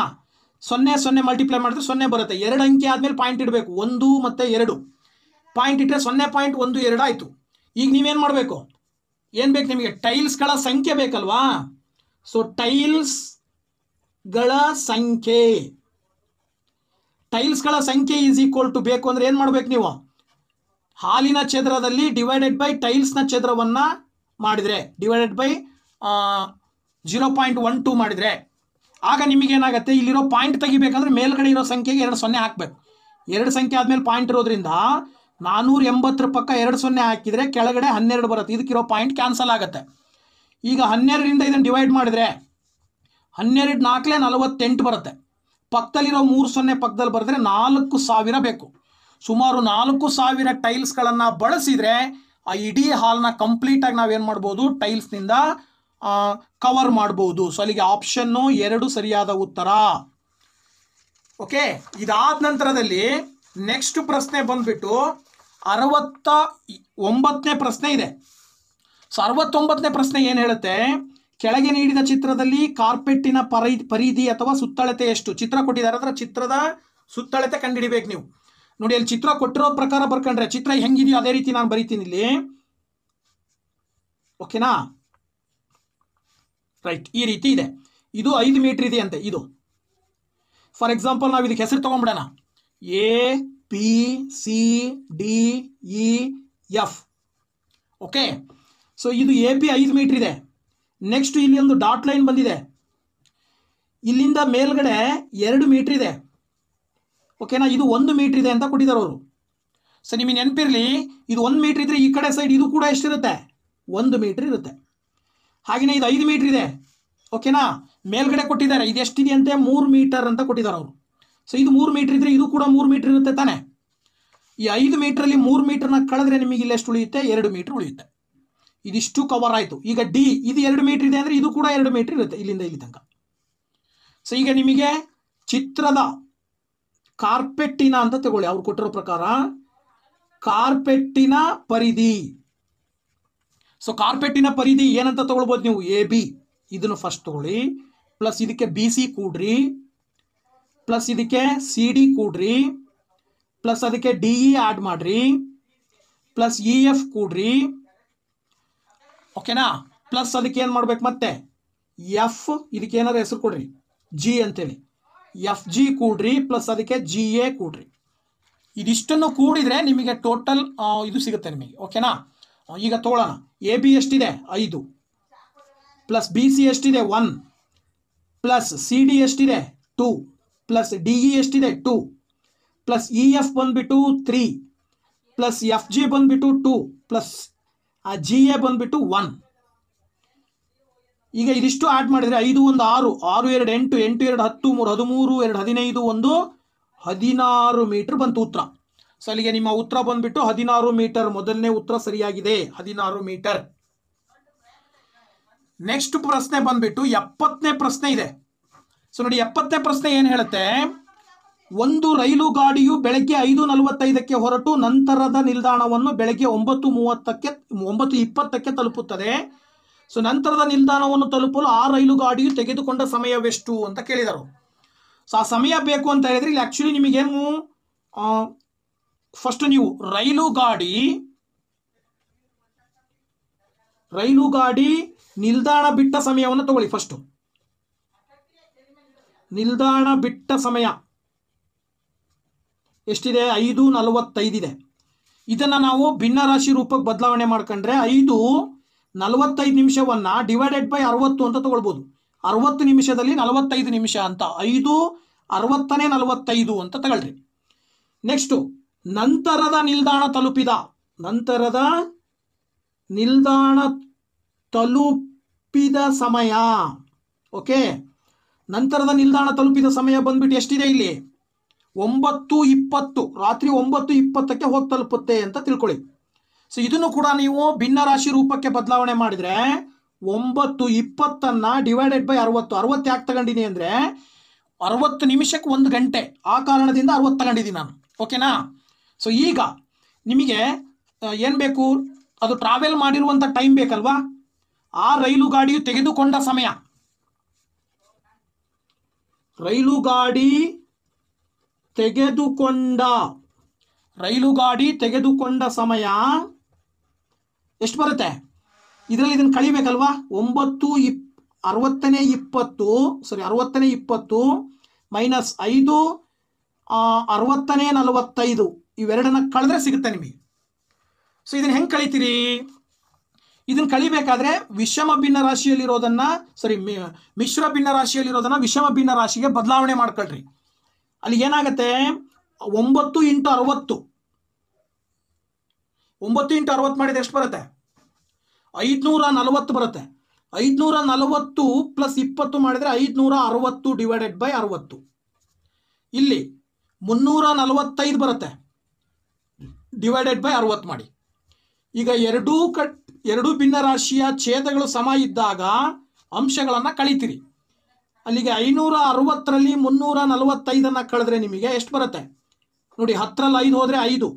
0 0 ಮಲ್ಟಿಪ್ಲೈ ಮಾಡಿದ್ರೆ 0 ಬರುತ್ತೆ. 2 ಅಂಕಿ ಆದಮೇಲೆ ಪಾಯಿಂಟ್ ಇಡಬೇಕು, 1 ಮತ್ತು 2 ಪಾಯಿಂಟ್ ಇಟ್ಟರೆ 0.12 ಆಯಿತು. ಈಗ ನೀವೇನು ಮಾಡಬೇಕು, ಏನು ಬೇಕು ನಿಮಗೆ, ಟೈಲ್ಸ್ಗಳ ಸಂಖ್ಯೆ ಬೇಕಲ್ವಾ? ಸೊ ಟೈಲ್ಸ್ಗಳ ಸಂಖ್ಯೆ ಈಸ್ ಈಕ್ವಲ್ ಟು ಬೇಕು ಅಂದರೆ ಏನು ಮಾಡಬೇಕು ನೀವು, ಹಾಲಿನ ಚದರದಲ್ಲಿ ಡಿವೈಡೆಡ್ ಬೈ ಟೈಲ್ಸ್ನ ಚದರವನ್ನು ಮಾಡಿದರೆ, ಡಿವೈಡೆಡ್ ಬೈ 0.12 ಮಾಡಿದರೆ ಆಗ ನಿಮಗೇನಾಗುತ್ತೆ, ಇಲ್ಲಿರೋ ಪಾಯಿಂಟ್ ತೆಗಿಬೇಕಂದ್ರೆ ಮೇಲ್ಗಡೆ ಇರೋ ಸಂಖ್ಯೆಗೆ 2 0 ಹಾಕಬೇಕು. 2 ಸಂಖ್ಯೆ ಆದಮೇಲೆ ಪಾಯಿಂಟ್ ಇರೋದ್ರಿಂದ 480 ಪಕ್ಕ 2 0 ಹಾಕಿದರೆ ಕೆಳಗಡೆ 12 ಬರುತ್ತೆ. ಇದಕ್ಕಿರೋ ಪಾಯಿಂಟ್ ಕ್ಯಾನ್ಸಲ್ ಆಗುತ್ತೆ. ಈಗ 12ರಿಂದ ಇದನ್ನು ಡಿವೈಡ್ ಮಾಡಿದರೆ 12 4 48 ಬರುತ್ತೆ. ಪಕ್ಕದಲ್ಲಿರೋ 3 0 ಪಕ್ಕದಲ್ಲಿ ಬರೆದ್ರೆ 4000 ಬೇಕು. ಸುಮಾರು 4000 ಟೈಲ್ಸ್ಗಳನ್ನು ಬಳಸಿದರೆ ಆ ಇಡೀ ಹಾಲ್ನ ಕಂಪ್ಲೀಟಾಗಿ ನಾವೇನು ಮಾಡ್ಬೋದು, ಟೈಲ್ಸ್ನಿಂದ ಕವರ್ ಮಾಡ್ಬೋದು. ಸೊ ಅಲ್ಲಿಗೆ ಆಪ್ಷನ್ನು 2 ಸರಿಯಾದ ಉತ್ತರ. ಓಕೆ, ಇದಾದ ನಂತರದಲ್ಲಿ ನೆಕ್ಸ್ಟ್ ಪ್ರಶ್ನೆ ಬಂದ್ಬಿಟ್ಟು 69ನೇ ಪ್ರಶ್ನೆ ಇದೆ. ಸೊ 69ನೇ ಪ್ರಶ್ನೆ ಏನು ಹೇಳುತ್ತೆ, ಕೆಳಗೆ ನೀಡಿದ ಚಿತ್ರದಲ್ಲಿ ಕಾರ್ಪೆಟ್ಟಿನ ಪರಿಧಿ ಅಥವಾ ಸುತ್ತಳತೆ ಎಷ್ಟು? ಚಿತ್ರ ಕೊಟ್ಟಿದ್ದಾರೆ, ಅದರ ಚಿತ್ರದ ಸುತ್ತಳತೆ ಕಂಡುಹಿಡಿಬೇಕು ನೀವು. ನೋಡಿ, ಅಲ್ಲಿ ಚಿತ್ರ ಕೊಟ್ಟಿರೋ ಪ್ರಕಾರ ಬರ್ಕೊಂಡ್ರೆ ಚಿತ್ರ ಹೆಂಗಿದೆಯೋ ಅದೇ ರೀತಿ ನಾನು ಬರೀತೀನಿ ಇಲ್ಲಿ. ಓಕೆನಾ? ರೈಟ್, ಈ ರೀತಿ ಇದೆ. ಇದು 5 ಮೀಟರ್ ಇದೆ ಅಂತೆ. ಇದು ಫಾರ್ ಎಕ್ಸಾಂಪಲ್ ನಾವು ಇದಕ್ಕೆ ಹೆಸರು ತಗೊಂಡ್ಬಿಡೋಣ, ABCDEF. ಓಕೆ, ಸೊ ಇದು AP 5 ಮೀಟರ್ ಇದೆ. ನೆಕ್ಸ್ಟ್ ಇಲ್ಲಿ ಒಂದು ಡಾಟ್ ಲೈನ್ ಬಂದಿದೆ, ಇಲ್ಲಿಂದ ಮೇಲ್ಗಡೆ 2 ಮೀಟರ್ ಇದೆ. ಓಕೆನಾ? ಇದು 1 ಮೀಟರ್ ಇದೆ ಅಂತ ಕೊಟ್ಟಿದ್ದಾರೆ ಅವರು. ಸೊ ನಿಮಗೆ ನೆನಪಿರಲಿ, ಇದು 1 ಮೀಟರ್ ಇದ್ರೆ ಈ ಕಡೆ ಸೈಡ್ ಇದು ಕೂಡ ಎಷ್ಟಿರುತ್ತೆ? 1 ಮೀಟರ್ ಇರುತ್ತೆ. ಹಾಗೆಯೇ ಇದು 5 ಮೀಟರ್ ಇದೆ. ಓಕೆನಾ? ಮೇಲ್ಗಡೆ ಕೊಟ್ಟಿದ್ದಾರೆ, ಇದು ಎಷ್ಟಿದೆ ಅಂತೆ? 3 ಮೀಟರ್ ಅಂತ ಕೊಟ್ಟಿದ್ದಾರೆ ಅವರು. ಸೊ ಇದು 3 ಮೀಟರ್ ಇದ್ರೆ ಇದು ಕೂಡ 3 ಮೀಟರ್ ಇರುತ್ತೆ ತಾನೆ. ಈ 5 ಮೀಟರಲ್ಲಿ 3 ಮೀಟರ್ನ ಕಳೆದ್ರೆ ನಿಮಗೆ ಇಲ್ಲಿ ಎಷ್ಟು ಉಳಿಯುತ್ತೆ? 2 ಮೀಟರ್ ಉಳಿಯುತ್ತೆ. ಇದಿಷ್ಟು ಕವರ್ ಆಯಿತು. ಈಗ ಡಿ, ಇದು 2 ಮೀಟರ್ ಇದೆ ಅಂದರೆ ಇದು ಕೂಡ 2 ಮೀಟರ್ ಇರುತ್ತೆ ಇಲ್ಲಿಂದ ಇಲ್ಲಿ ತನಕ. ಸೊ ಈಗ ನಿಮಗೆ ಚಿತ್ರದ ಕಾರ್ಪೆಟ್ಟಿನ ಅಂತ ತಗೊಳ್ಳಿ, ಅವ್ರು ಕೊಟ್ಟಿರೋ ಪ್ರಕಾರ ಕಾರ್ಪೆಟ್ಟಿನ ಪರಿಧಿ. ಸೊ ಕಾರ್ಪೆಟ್ಟಿನ ಪರಿಧಿ ಏನಂತ ತಗೊಳ್ಬೋದು ನೀವು? AB, ಇದನ್ನು ಫಸ್ಟ್ ತಗೊಳ್ಳಿ, ಪ್ಲಸ್ ಇದಕ್ಕೆ BC ಕೂಡ್ರಿ, ಪ್ಲಸ್ ಇದಕ್ಕೆ CD ಕೂಡ್ರಿ, ಪ್ಲಸ್ ಅದಕ್ಕೆ DE ಆ್ಯಡ್ ಮಾಡ್ರಿ, ಪ್ಲಸ್ EF ಕೂಡ್ರಿ. ಓಕೆನಾ? ಪ್ಲಸ್ ಅದಕ್ಕೆ ಏನು ಮಾಡ್ಬೇಕು ಮತ್ತೆ? F, ಇದಕ್ಕೆ ಏನಾದ್ರು ಹೆಸರು ಕೊಡ್ರಿ, G ಅಂತೇಳಿ, FG ಕೂಡ್ರಿ, ಪ್ಲಸ್ ಅದಕ್ಕೆ GA ಕೂಡ್ರಿ. ಇದಿಷ್ಟನ್ನು ಕೂಡಿದರೆ ನಿಮಗೆ ಟೋಟಲ್ ಇದು ಸಿಗುತ್ತೆ ನಿಮಗೆ. ಓಕೆನಾ? ಈಗ ತಗೊಳ್ಳೋಣ. AB ಎಷ್ಟಿದೆ? 5, ಪ್ಲಸ್ BC ಎಷ್ಟಿದೆ? 1, ಪ್ಲಸ್ CD ಎಷ್ಟಿದೆ? 2, ಪ್ಲಸ್ DE ಎಷ್ಟಿದೆ? 2, ಪ್ಲಸ್ EF ಬಂದ್ಬಿಟ್ಟು 3, ಪ್ಲಸ್ FG ಬಂದ್ಬಿಟ್ಟು 2, ಪ್ಲಸ್ GA ಬಂದ್ಬಿಟ್ಟು 1. ಈಗ ಇದಿಷ್ಟು ಆ್ಯಡ್ ಮಾಡಿದರೆ 5 1 6, 6 2 8, 8 2 10, 3 13, 2 15, 1 16 ಮೀಟರ್ ಬಂತು ಉತ್ತರ. ಸೊ ಅಲ್ಲಿಗೆ ನಿಮ್ಮ ಉತ್ತರ ಬಂದ್ಬಿಟ್ಟು 16 ಮೀಟರ್. ಮೊದಲನೇ ಉತ್ತರ ಸರಿಯಾಗಿದೆ, 16 ಮೀಟರ್. ನೆಕ್ಸ್ಟ್ ಪ್ರಶ್ನೆ ಬಂದ್ಬಿಟ್ಟು 70ನೇ ಪ್ರಶ್ನೆ ಇದೆ. ಸೊ ನೋಡಿ, 70ನೇ ಪ್ರಶ್ನೆ ಏನು ಹೇಳುತ್ತೆ, ಒಂದು ರೈಲು ಗಾಡಿಯು ಬೆಳಗ್ಗೆ 5:45ಕ್ಕೆ ಹೊರಟು ನಂತರದ ನಿಲ್ದಾಣವನ್ನು ಬೆಳಗ್ಗೆ 9:20ಕ್ಕೆ ತಲುಪುತ್ತದೆ. ಸೊ ನಂತರದ ನಿಲ್ದಾಣವನ್ನು ತಲುಪಲು ಆ ರೈಲು ಗಾಡಿಯು ತೆಗೆದುಕೊಂಡ ಸಮಯವೆಷ್ಟು ಅಂತ ಕೇಳಿದರು. ಸೊ ಆ ಸಮಯ ಬೇಕು ಅಂತ ಹೇಳಿದ್ರೆ ಇಲ್ಲಿ ಆ್ಯಕ್ಚುಲಿ ನಿಮಗೇನು, ಫಸ್ಟ್ ನೀವು ರೈಲು ಗಾಡಿ ನಿಲ್ದಾಣ ಬಿಟ್ಟ ಸಮಯವನ್ನು ತಗೊಳ್ಳಿ. ಫಸ್ಟು ನಿಲ್ದಾಣ ಬಿಟ್ಟ ಸಮಯ ಎಷ್ಟಿದೆ? 5:45 ಇದೆ. ಇದನ್ನು ನಾವು ಭಿನ್ನರಾಶಿ ರೂಪಕ್ಕೆ ಬದಲಾವಣೆ ಮಾಡ್ಕೊಂಡ್ರೆ 5:45 ನಿಮಿಷವನ್ನು ಡಿವೈಡೆಡ್ ಬೈ 60 ಅಂತ ತಗೊಳ್ಬೋದು. 60 ನಿಮಿಷದಲ್ಲಿ 45 ನಿಮಿಷ ಅಂತ, 5 60 ಅಂತ ತಗೊಳ್ರಿ. ನೆಕ್ಸ್ಟು ನಂತರದ ನಿಲ್ದಾಣ ತಲುಪಿದ ಸಮಯ. ಓಕೆ, ನಂತರದ ನಿಲ್ದಾಣ ತಲುಪಿದ ಸಮಯ ಬಂದ್ಬಿಟ್ಟು ಎಷ್ಟಿದೆ ಇಲ್ಲಿ? 9:20, ರಾತ್ರಿ 9:20ಕ್ಕೆ ಹೋಗಿ ತಲುಪುತ್ತೆ ಅಂತ ತಿಳ್ಕೊಳ್ಳಿ. ಸೊ ಇದನ್ನು ಕೂಡ ನೀವು ಭಿನ್ನರಾಶಿ ರೂಪಕ್ಕೆ ಬದಲಾವಣೆ ಮಾಡಿದರೆ 9:20 ಡಿವೈಡೆಡ್ ಬೈ 60 ಯಾಕೆ ತಗೊಂಡಿನಿ ಅಂದರೆ 60 ನಿಮಿಷಕ್ಕೆ 1 ಗಂಟೆ, ಆ ಕಾರಣದಿಂದ 60 ತಗೊಂಡಿದ್ದೀನಿ ನಾನು. ಓಕೆನಾ? ಸೊ ಈಗ ನಿಮಗೆ ಏನು ಬೇಕು? ಅದು ಟ್ರಾವೆಲ್ ಮಾಡಿರುವಂಥ ಟೈಮ್ ಬೇಕಲ್ವಾ? ಆ ರೈಲು ಗಾಡಿಯು ತೆಗೆದುಕೊಂಡ ಸಮಯ, ರೈಲು ಗಾಡಿ ತೆಗೆದುಕೊಂಡ ಸಮಯ ಎಷ್ಟು ಬರುತ್ತೆ? ಇದರಲ್ಲಿ ಇದನ್ನು ಕಳಿಬೇಕಲ್ವಾ? 60:20 ಮೈನಸ್ 5 60:45 ಇವೆರಡನ್ನ ಕಳೆದ್ರೆ ಸಿಗುತ್ತೆ ನಿಮಗೆ. ಸೊ ಇದನ್ನು ಹೆಂಗೆ ಕಳಿತೀರಿ? ಇದನ್ನು ಕಳಿಬೇಕಾದ್ರೆ ವಿಷಮ ಭಿನ್ನ ರಾಶಿಯಲ್ಲಿರೋದನ್ನು ಮಿಶ್ರ ಭಿನ್ನ ರಾಶಿಯಲ್ಲಿರೋದನ್ನು ವಿಷಮ ಭಿನ್ನ ರಾಶಿಗೆ ಬದಲಾವಣೆ ಮಾಡ್ಕೊಳ್ರಿ. ಅಲ್ಲಿ ಏನಾಗುತ್ತೆ? 9 × 60, 9 × 60 ಮಾಡಿದ್ರೆ ಎಷ್ಟು ಬರುತ್ತೆ? 540 ಬರುತ್ತೆ. 540 ಪ್ಲಸ್ 20 ಮಾಡಿದರೆ 560 ಡಿವೈಡೆಡ್ ಬೈ 60. ಇಲ್ಲಿ 345 ಬರುತ್ತೆ. ಡಿವೈಡೆಡ್ ಬೈ 60 ಮಾಡಿ. ಈಗ ಎರಡೂ ಭಿನ್ನರಾಶಿಯ ಛೇದಗಳು ಸಮ ಇದ್ದಾಗ ಅಂಶಗಳನ್ನು ಕಳಿತೀರಿ. ಅಲ್ಲಿಗೆ 560ರಲ್ಲಿ 345 ಕಳೆದ್ರೆ ನಿಮಗೆ ಎಷ್ಟು ಬರುತ್ತೆ ನೋಡಿ. 10ರಲ್ಲಿ 5 ಹೋದರೆ 5,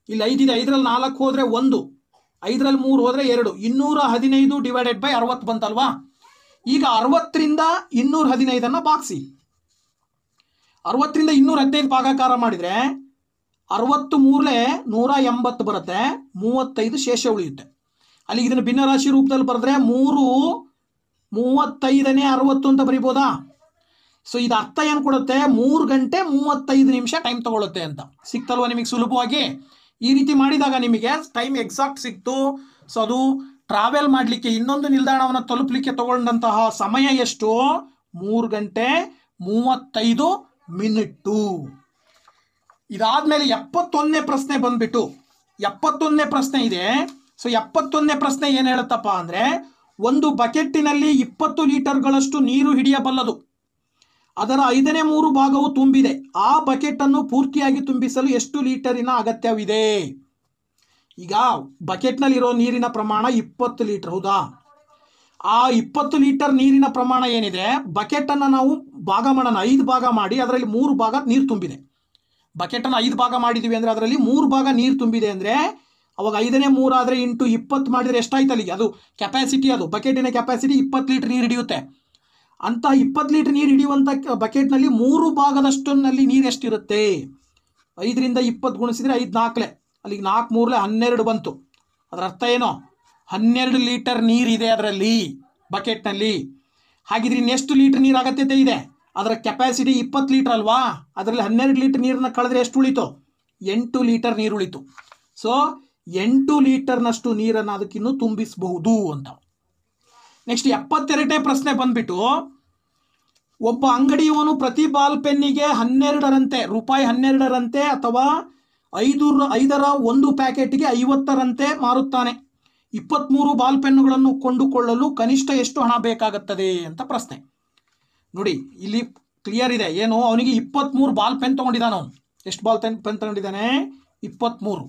ಇಲ್ಲಿ 5 ಇದೆ, 5ರಲ್ಲಿ 4 ಹೋದರೆ 1, 5ರಲ್ಲಿ 3 ಹೋದರೆ 2, 215 ಡಿವೈಡೆಡ್ ಬೈ 60 ಬಂತಲ್ವಾ. ಈಗ 60ರಿಂದ 215 ಭಾಗಿಸಿ. 60ರಿಂದ 215 ಭಾಗಾಕಾರ ಮಾಡಿದರೆ 63 180 ಬರುತ್ತೆ, 35 ಶೇಷ ಉಳಿಯುತ್ತೆ. ಅಲ್ಲಿಗೆ ಇದನ್ನು ಭಿನ್ನರಾಶಿ ರೂಪದಲ್ಲಿ ಬರೆದ್ರೆ 3 35ನೇ 60 ಅಂತ ಬರಿಬೋದಾ. ಸೊ ಇದು ಅರ್ಥ ಏನು ಕೊಡುತ್ತೆ, 3 ಗಂಟೆ 35 ನಿಮಿಷ ಟೈಮ್ ತಗೊಳುತ್ತೆ ಅಂತ. ಸಿಕ್ತಲ್ವ ನಿಮಗೆ ಸುಲಭವಾಗಿ. ಈ ರೀತಿ ಮಾಡಿದಾಗ ನಿಮಗೆ ಟೈಮ್ ಎಕ್ಸಾಕ್ಟ್ ಸಿಕ್ತು. ಸೊ ಅದು ಟ್ರಾವೆಲ್ ಮಾಡಲಿಕ್ಕೆ ಇನ್ನೊಂದು ನಿಲ್ದಾಣವನ್ನು ತಲುಪಲಿಕ್ಕೆ ತಗೊಂಡಂತಹ ಸಮಯ ಎಷ್ಟು, 3 ಗಂಟೆ 35 ಮಿನಿಟ್ಟು. ಇದಾದ್ಮೇಲೆ 71ನೇ ಪ್ರಶ್ನೆ ಬಂದ್ಬಿಟ್ಟು 71ನೇ ಪ್ರಶ್ನೆ ಇದೆ. ಸೊ 71ನೇ ಪ್ರಶ್ನೆ ಏನು ಹೇಳುತ್ತಪ್ಪ ಅಂದರೆ, ಒಂದು ಬಕೆಟ್ಟಿನಲ್ಲಿ 20 ಲೀಟರ್ಗಳಷ್ಟು ನೀರು ಹಿಡಿಯಬಲ್ಲದು. ಅದರ 5/3 ಭಾಗವು ತುಂಬಿದೆ. ಆ ಬಕೆಟನ್ನು ಪೂರ್ತಿಯಾಗಿ ತುಂಬಿಸಲು ಎಷ್ಟು ಲೀಟರಿನ ಅಗತ್ಯವಿದೆ? ಈಗ ಬಕೆಟ್ನಲ್ಲಿರೋ ನೀರಿನ ಪ್ರಮಾಣ 20 ಲೀಟರ್, ಹೌದಾ? ಆ 20 ಲೀಟರ್ ನೀರಿನ ಪ್ರಮಾಣ ಏನಿದೆ, ಬಕೆಟನ್ನು ನಾವು ಭಾಗ ಮಾಡೋಣ, 5 ಭಾಗ ಮಾಡಿ ಅದರಲ್ಲಿ 3 ಭಾಗ ನೀರು ತುಂಬಿದೆ. ಬಕೆಟನ್ನು 5 ಭಾಗ ಮಾಡಿದ್ದೀವಿ ಅಂದರೆ ಅದರಲ್ಲಿ 3 ಭಾಗ ನೀರು ತುಂಬಿದೆ ಅಂದರೆ ಅವಾಗ 5/3 ಆದರೆ ಇಂಟು 20 ಮಾಡಿದರೆ ಎಷ್ಟಾಯ್ತು ಅಲ್ಲಿಗೆ? ಅದು ಕೆಪಾಸಿಟಿ, ಅದು ಬಕೆಟಿನ ಕೆಪಾಸಿಟಿ 20 ಲೀಟರ್ ನೀರು ಹಿಡಿಯುತ್ತೆ. ಅಂತ 20 ಲೀಟರ್ ನೀರು ಹಿಡಿಯುವಂಥ ಬಕೆಟ್ನಲ್ಲಿ 3 ಭಾಗದಷ್ಟರಲ್ಲಿ ನೀರು ಎಷ್ಟಿರುತ್ತೆ? 5ರಿಂದ 20 ಗುಣಿಸಿದರೆ 5 4 ಅಲ್ಲಿಗೆ 4 3 12 ಬಂತು. ಅದರ ಅರ್ಥ ಏನು? 12 ಲೀಟರ್ ನೀರಿದೆ ಅದರಲ್ಲಿ ಬಕೆಟ್ನಲ್ಲಿ. ಹಾಗಿದ್ರೆ ಇನ್ನೆಷ್ಟು ಲೀಟರ್ ನೀರು ಅಗತ್ಯತೆ ಇದೆ? ಅದರ ಕೆಪಾಸಿಟಿ 20 ಲೀಟರ್ ಅಲ್ವಾ, ಅದರಲ್ಲಿ 12 ಲೀಟರ್ ನೀರನ್ನ ಕಳೆದ್ರೆ ಎಷ್ಟು ಉಳಿತು? 8 ಲೀಟರ್ ನೀರು ಉಳಿತು. ಸೊ 8 ಲೀಟರ್ನಷ್ಟು ನೀರನ್ನು ಅದಕ್ಕಿನ್ನೂ ತುಂಬಿಸಬಹುದು ಅಂತ. ನೆಕ್ಸ್ಟ್ 72ನೇ ಪ್ರಶ್ನೆ ಬಂದ್ಬಿಟ್ಟು, ಒಬ್ಬ ಅಂಗಡಿಯವನು ಪ್ರತಿ ಬಾಲ್ ಪೆನ್ನಿಗೆ 12ರಂತೆ ರೂಪಾಯಿ 12ರಂತೆ ಅಥವಾ 5ರ ಒಂದು ಪ್ಯಾಕೆಟ್ಗೆ 50ರಂತೆ ಮಾರುತ್ತಾನೆ. 23 ಬಾಲ್ ಪೆನ್ನುಗಳನ್ನು ಕೊಂಡುಕೊಳ್ಳಲು ಕನಿಷ್ಠ ಎಷ್ಟು ಹಣ ಬೇಕಾಗುತ್ತದೆ ಅಂತ ಪ್ರಶ್ನೆ. ನೋಡಿ ಇಲ್ಲಿ ಕ್ಲಿಯರ್ ಇದೆ ಏನು, ಅವನಿಗೆ 23 ಬಾಲ್ ಪೆನ್ ತೊಗೊಂಡಿದ್ದಾನೆ. ಅವನು ಎಷ್ಟು ಬಾಲ್ ಪೆನ್ ತೊಗೊಂಡಿದ್ದಾನೆ? 23.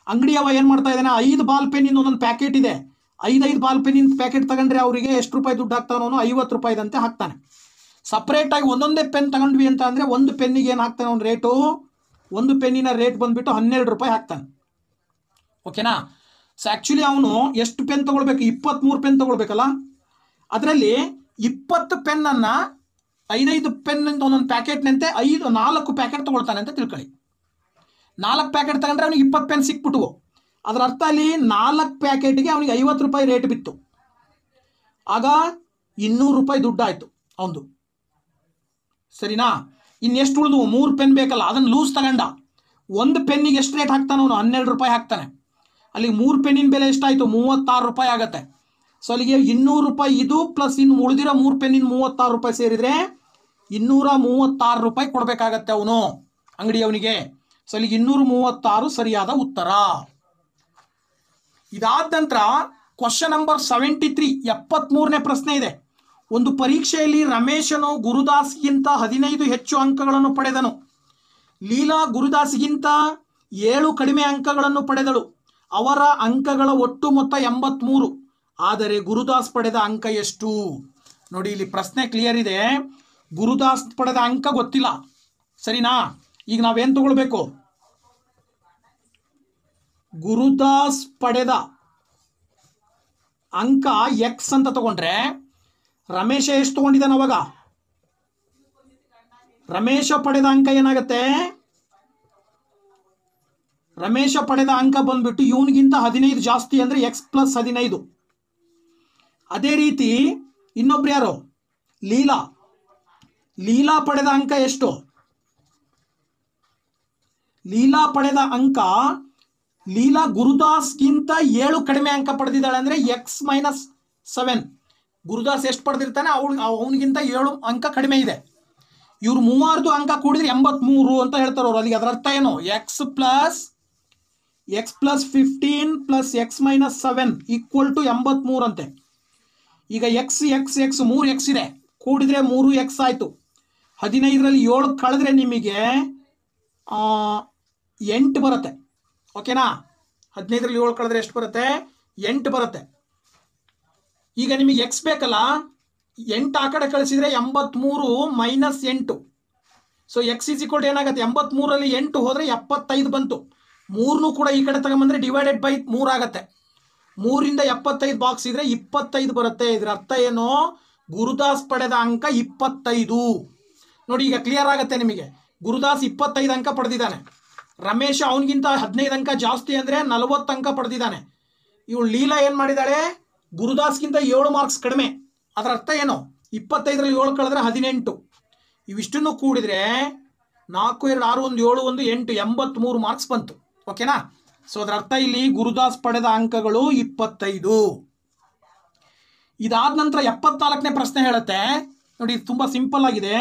ಅಂಗಡಿಯವ ಏನು ಮಾಡ್ತಾ ಇದ್ದಾನೆ, 5 ಬಾಲ್ ಪೆನ್ನಿಂದ ಒಂದೊಂದು ಪ್ಯಾಕೆಟ್ ಇದೆ, 5 ಬಾಲ್ ಪೆನ್ನಿನ ಪ್ಯಾಕೆಟ್ ತಗೊಂಡ್ರೆ ಅವರಿಗೆ ಎಷ್ಟು ರೂಪಾಯಿ ದುಡ್ಡು ಹಾಕ್ತಾನೋ, 50 ರೂಪಾಯಿದಂತೆ ಹಾಕ್ತಾನೆ. ಸಪ್ರೇಟಾಗಿ ಒಂದೊಂದೇ ಪೆನ್ ತಗೊಂಡ್ವಿ ಅಂತ ಅಂದರೆ ಒಂದು ಪೆನ್ನಿಗೆ ಏನು ಹಾಕ್ತಾನೆ ಅವನು ರೇಟು, ಒಂದು ಪೆನ್ನಿನ ರೇಟ್ ಬಂದುಬಿಟ್ಟು 12 ರೂಪಾಯಿ ಹಾಕ್ತಾನೆ. ಓಕೆನಾ? ಸೊ ಆ್ಯಕ್ಚುಲಿ ಅವನು ಎಷ್ಟು ಪೆನ್ ತೊಗೊಳ್ಬೇಕು? 23 ಪೆನ್ ತೊಗೊಳ್ಬೇಕಲ್ಲ. ಅದರಲ್ಲಿ 20 ಪೆನ್ನನ್ನು 5 ಪೆನ್ನಿಂದ ಒಂದೊಂದು ಪ್ಯಾಕೆಟ್ನಂತೆ 4 ಪ್ಯಾಕೆಟ್ ತೊಗೊಳ್ತಾನೆ ಅಂತ ತಿಳ್ಕೊಳ್ಳಿ. 4 ಪ್ಯಾಕೆಟ್ ತಗೊಂಡ್ರೆ ಅವನಿಗೆ 20 ಪೆನ್ ಸಿಕ್ಬಿಟ್ಟು, ಅದರ ಅರ್ಥ ಅಲ್ಲಿ 4 ಪ್ಯಾಕೆಟ್ಗೆ ಅವನಿಗೆ 50 ರೂಪಾಯಿ ರೇಟ್ ಬಿತ್ತು. ಆಗ 200 ರೂಪಾಯಿ ದುಡ್ಡು ಆಯಿತು ಅವನು. ಸರಿನಾ? ಇನ್ನೆಷ್ಟು ಉಳಿದು? 3 ಪೆನ್ ಬೇಕಲ್ಲ, ಅದನ್ನು ಲೂಸ್ ತಗೊಂಡ. ಒಂದು ಪೆನ್ನಿಗೆ ಎಷ್ಟು ರೇಟ್ ಹಾಕ್ತಾನೆ ಅವನು? 12 ರೂಪಾಯಿ ಹಾಕ್ತಾನೆ. ಅಲ್ಲಿಗೆ 3 ಪೆನ್ನಿನ ಬೆಲೆ ಎಷ್ಟಾಯಿತು? 36 ರೂಪಾಯಿ ಆಗುತ್ತೆ. ಸೊ ಅಲ್ಲಿಗೆ 200 ರೂಪಾಯಿ ಇದು ಪ್ಲಸ್ ಇನ್ನು ಉಳಿದಿರೋ 3 ಪೆನ್ನಿನ 36 ರೂಪಾಯಿ ಸೇರಿದರೆ 236 ರೂಪಾಯಿ ಕೊಡಬೇಕಾಗತ್ತೆ ಅವನು ಅಂಗಡಿಯವನಿಗೆ. ಸೊ ಅಲ್ಲಿಗೆ 236 ಸರಿಯಾದ ಉತ್ತರ. ಇದಾದ ನಂತರ ಕ್ವಶನ್ ನಂಬರ್ 73 73ನೇ ಪ್ರಶ್ನೆ ಇದೆ. ಒಂದು ಪರೀಕ್ಷೆಯಲ್ಲಿ ರಮೇಶನು ಗುರುದಾಸ್ಗಿಂತ 15 ಹೆಚ್ಚು ಅಂಕಗಳನ್ನು ಪಡೆದನು. ಲೀಲಾ ಗುರುದಾಸ್ಗಿಂತ 7 ಕಡಿಮೆ ಅಂಕಗಳನ್ನು ಪಡೆದಳು. ಅವರ ಅಂಕಗಳ ಒಟ್ಟು ಮೊತ್ತ 83. ಆದರೆ ಗುರುದಾಸ್ ಪಡೆದ ಅಂಕ ಎಷ್ಟು? ನೋಡಿ ಇಲ್ಲಿ ಪ್ರಶ್ನೆ ಕ್ಲಿಯರ್ ಇದೆ. ಗುರುದಾಸ್ ಪಡೆದ ಅಂಕ ಗೊತ್ತಿಲ್ಲ, ಸರಿನಾ? ಈಗ ನಾವೇನು ತಗೊಳ್ಬೇಕು? ಗುರುದಾಸ್ ಪಡೆದ ಅಂಕ ಎಕ್ಸ್ ಅಂತ ತಗೊಂಡ್ರೆ ರಮೇಶ ಎಷ್ಟು ತಗೊಂಡಿದ್ದಾನೆ ಅವಾಗ? ರಮೇಶ ಪಡೆದ ಅಂಕ ಏನಾಗುತ್ತೆ? ರಮೇಶ ಪಡೆದ ಅಂಕ ಬಂದ್ಬಿಟ್ಟು ಇವನಿಗಿಂತ 15 ಜಾಸ್ತಿ ಅಂದರೆ ಎಕ್ಸ್ ಪ್ಲಸ್ 15. ಅದೇ ರೀತಿ ಇನ್ನೊಬ್ರು ಯಾರು? ಲೀಲಾ. ಲೀಲಾ ಪಡೆದ ಅಂಕ ಎಷ್ಟು? ಲೀಲಾ ಪಡೆದ ಅಂಕ, ಲೀಲಾ ಗುರುದಾಸ್ಗಿಂತ 7 ಕಡಿಮೆ ಅಂಕ ಪಡೆದಿದ್ದಾಳೆ ಅಂದರೆ ಎಕ್ಸ್ ಮೈನಸ್ 7. ಗುರುದಾಸ್ ಎಷ್ಟು ಪಡೆದಿರ್ತಾನೆ ಅವನಿಗಿಂತ 7 ಅಂಕ ಕಡಿಮೆ ಇದೆ. ಇವರು 30 ಅಂಕ ಕೂಡಿದ್ರೆ 83 ಅಂತ ಹೇಳ್ತಾರೆ ಅವರು. ಅಲ್ಲಿಗೆ ಅದರ ಅರ್ಥ ಏನು? X plus 15 plus x minus 7 equal to 83 ಅಂತೆ. ಈಗ ಎಕ್ಸ್ 3 ಎಕ್ಸ್ ಇದೆ, ಕೂಡಿದ್ರೆ 3 ಎಕ್ಸ್ ಆಯಿತು. 15ರಲ್ಲಿ 7 ಕಳೆದ್ರೆ ನಿಮಗೆ 8 ಬರುತ್ತೆ. ಓಕೆನಾ? 15ರಲ್ಲಿ 7 ಕಳೆದ್ರೆ ಎಷ್ಟು ಬರುತ್ತೆ? 8 ಬರುತ್ತೆ. ಈಗ ನಿಮಗೆ ಎಕ್ಸ್ ಬೇಕಲ್ಲ, 8 ಆ ಕಡೆ ಕಳಿಸಿದ್ರೆ 83 minus 8. So x is equal to ಏನಾಗುತ್ತೆ? 83ರಲ್ಲಿ 8 ಹೋದರೆ 75 ಬಂತು. 3 ಕೂಡ ಈ ಕಡೆ ತಗೊಂಬಂದ್ರೆ ಡಿವೈಡೆಡ್ ಬೈ 3 ಆಗುತ್ತೆ. 3ರಿಂದ 75 ಬಾಕ್ಸ್ ಇದ್ರೆ 25 ಬರುತ್ತೆ. ಇದರ ಅರ್ಥ ಏನು? ಗುರುದಾಸ್ ಪಡೆದ ಅಂಕ 25. ನೋಡಿ, ಈಗ ಕ್ಲಿಯರ್ ಆಗುತ್ತೆ ನಿಮಗೆ. ಗುರುದಾಸ್ 25 ಅಂಕ ಪಡೆದಿದ್ದಾನೆ. ರಮೇಶ ಅವನಿಗಿಂತ 15 ಅಂಕ ಜಾಸ್ತಿ ಅಂದರೆ 40 ಅಂಕ ಪಡೆದಿದ್ದಾನೆ. ಇವಳು ಲೀಲಾ ಏನು ಮಾಡಿದ್ದಾಳೆ? ಗುರುದಾಸ್ಗಿಂತ 7 ಮಾರ್ಕ್ಸ್ ಕಡಿಮೆ. ಅದರ ಅರ್ಥ ಏನು? 25ರಲ್ಲಿ 7 ಕಳೆದ್ರೆ 18. ಇವಿಷ್ಟನ್ನು ಕೂಡಿದ್ರೆ 4, 2, 6, 1, 7, 1, 8, 83 ಮಾರ್ಕ್ಸ್ ಬಂತು. ಓಕೆನಾ? ಸೊ ಅದರ ಅರ್ಥ ಇಲ್ಲಿ ಗುರುದಾಸ್ ಪಡೆದ ಅಂಕಗಳು 25. ಇದಾದ ನಂತರ 74ನೇ ಪ್ರಶ್ನೆ ಹೇಳುತ್ತೆ ನೋಡಿ, ತುಂಬ ಸಿಂಪಲ್ ಆಗಿದೆ.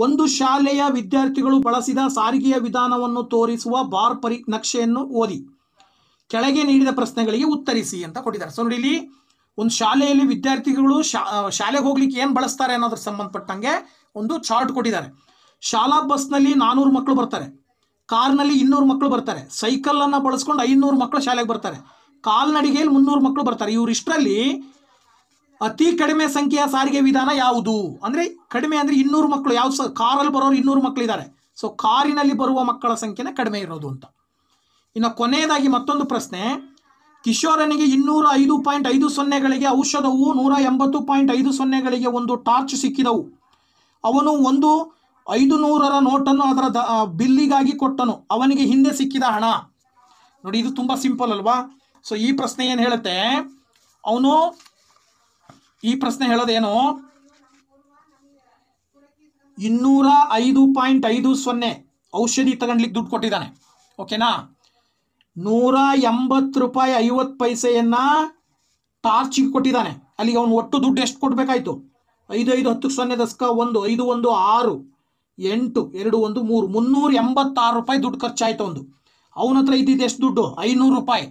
ಒಂದು ಶಾಲೆಯ ವಿದ್ಯಾರ್ಥಿಗಳು ಬಳಸಿದ ಸಾರಿಗೆಯ ವಿಧಾನವನ್ನು ತೋರಿಸುವ ಬಾರ್ ನಕ್ಷೆಯನ್ನು ಓದಿ, ಕೆಳಗೆ ನೀಡಿದ ಪ್ರಶ್ನೆಗಳಿಗೆ ಉತ್ತರಿಸಿ ಅಂತ ಕೊಟ್ಟಿದ್ದಾರೆ. ಸೊ ನೋಡಿ, ಇಲ್ಲಿ ಒಂದು ಶಾಲೆಯಲ್ಲಿ ವಿದ್ಯಾರ್ಥಿಗಳು ಶಾಲೆಗೆ ಹೋಗ್ಲಿಕ್ಕೆ ಏನು ಬಳಸ್ತಾರೆ ಅನ್ನೋದ್ರ ಸಂಬಂಧಪಟ್ಟಂಗೆ ಒಂದು ಚಾರ್ಟ್ ಕೊಟ್ಟಿದ್ದಾರೆ. ಶಾಲಾ ಬಸ್ನಲ್ಲಿ 400 ಮಕ್ಕಳು ಬರ್ತಾರೆ, ಕಾರ್ನಲ್ಲಿ 200 ಮಕ್ಕಳು ಬರ್ತಾರೆ, ಸೈಕಲನ್ನು ಬಳಸ್ಕೊಂಡು 500 ಮಕ್ಕಳು ಶಾಲೆಗೆ ಬರ್ತಾರೆ, ಕಾಲ್ನಡಿಗೆಯಲ್ಲಿ 300 ಮಕ್ಕಳು ಬರ್ತಾರೆ. ಇವರಿಷ್ಟರಲ್ಲಿ ಅತಿ ಕಡಿಮೆ ಸಂಖ್ಯೆಯ ಸಾರಿಗೆ ವಿಧಾನ ಯಾವುದು? ಅಂದರೆ ಕಡಿಮೆ ಅಂದರೆ 200 ಮಕ್ಕಳು. ಯಾವ ಕಾರಲ್ಲಿ ಬರೋರು 200 ಮಕ್ಕಳಿದ್ದಾರೆ. ಸೊ ಕಾರಿನಲ್ಲಿ ಬರುವ ಮಕ್ಕಳ ಸಂಖ್ಯೆನೇ ಕಡಿಮೆ ಇರೋದು ಅಂತ. ಇನ್ನು ಕೊನೆಯದಾಗಿ ಮತ್ತೊಂದು ಪ್ರಶ್ನೆ. ಕಿಶೋರನಿಗೆ 205.50ಗಳಿಗೆ ಔಷಧವು 180.50ಗಳಿಗೆ ಒಂದು ಟಾರ್ಚ್ ಸಿಕ್ಕಿದವು. ಅವನು ಒಂದು 500ರ ನೋಟನ್ನು ಅದರ ಬಿಲ್ಲಿಗಾಗಿ ಕೊಟ್ಟನು. ಅವನಿಗೆ ಹಿಂದೆ ಸಿಕ್ಕಿದ ಹಣ. ನೋಡಿ, ಇದು ತುಂಬ ಸಿಂಪಲ್ ಅಲ್ವಾ? ಸೊ ಈ ಪ್ರಶ್ನೆ ಏನು ಹೇಳುತ್ತೆ? ಈ ಪ್ರಶ್ನೆ ಹೇಳೋದೇನು? 205.50 ಔಷಧಿ ತಗೊಂಡ್ಲಿಕ್ಕೆ ದುಡ್ಡು ಕೊಟ್ಟಿದ್ದಾನೆ. ಓಕೆನಾ? 180 ರೂಪಾಯಿ 50 ಪೈಸೆಯನ್ನು ಟಾರ್ಚಿಗೆ ಕೊಟ್ಟಿದ್ದಾನೆ. ಅಲ್ಲಿಗೆ ಅವನು ಒಟ್ಟು ದುಡ್ಡು ಎಷ್ಟು ಕೊಡಬೇಕಾಯ್ತು? 5, 5, 10, 0, 10, 1, 5, 1, 6, 8, 2, 1, 3, 386 ರೂಪಾಯಿ ದುಡ್ಡು ಖರ್ಚಾಯ್ತು. ಅವನ ಹತ್ರ ಇದ್ದಿದ್ದು ಎಷ್ಟು ದುಡ್ಡು? 500 ರೂಪಾಯಿ.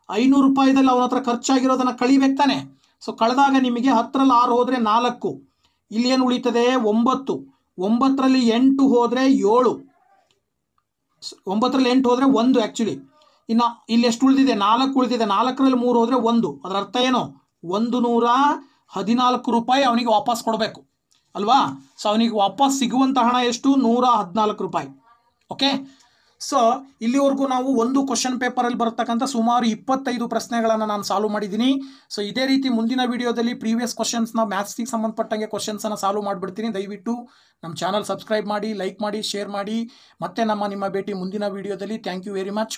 500 ರೂಪಾಯಿದಲ್ಲಿ ಅವನ ಹತ್ರ ಖರ್ಚಾಗಿರೋದನ್ನು ಕಳಿಬೇಕು ತಾನೆ. ಸೊ ಕಳೆದಾಗ ನಿಮಗೆ 10ರಲ್ಲಿ 6 ಹೋದರೆ 4, ಇಲ್ಲಿ ಏನು ಉಳಿತದೆ? 9, 9ರಲ್ಲಿ 8 ಹೋದರೆ 7, 9ರಲ್ಲಿ 8 ಹೋದರೆ 1 ಆ್ಯಕ್ಚುಲಿ. ಇನ್ನು ಇಲ್ಲಿ ಎಷ್ಟು ಉಳಿದಿದೆ? 4 ಉಳಿದಿದೆ. 4ರಲ್ಲಿ 3 ಹೋದರೆ 1. ಅದರ ಅರ್ಥ ಏನು? 114 ರೂಪಾಯಿ ಅವನಿಗೆ ವಾಪಸ್ ಕೊಡಬೇಕು ಅಲ್ವಾ? ಸೊ ಅವನಿಗೆ ವಾಪಸ್ ಸಿಗುವಂಥ ಹಣ ಎಷ್ಟು? 114 ರೂಪಾಯಿ. ಓಕೆ. ಸೊ ಇಲ್ಲಿವರೆಗೂ ನಾವು ಒಂದು ಕ್ವಶನ್ ಪೇಪರಲ್ಲಿ ಬರ್ತಕ್ಕಂಥ ಸುಮಾರು 25 ಪ್ರಶ್ನೆಗಳನ್ನು ನಾನು ಸಾಲ್ವ್ ಮಾಡಿದ್ದೀನಿ. ಸೊ ಇದೇ ರೀತಿ ಮುಂದಿನ ವಿಡಿಯೋದಲ್ಲಿ ಪ್ರೀವಿಯಸ್ ಕ್ವಶನ್ಸ್ನ ಮ್ಯಾಥ್ಸ್ಗೆ ಸಂಬಂಧಪಟ್ಟಂಗೆ ಕ್ವಶನ್ಸನ್ನು ಸಾಲ್ವ್ ಮಾಡಿಬಿಡ್ತೀನಿ. ದಯವಿಟ್ಟು ನಮ್ಮ ಚಾನಲ್ ಸಬ್ಸ್ಕ್ರೈಬ್ ಮಾಡಿ, ಲೈಕ್ ಮಾಡಿ, ಶೇರ್ ಮಾಡಿ. ಮತ್ತೆ ನಿಮ್ಮ ಭೇಟಿ ಮುಂದಿನ ವಿಡಿಯೋದಲ್ಲಿ. Thank you very much.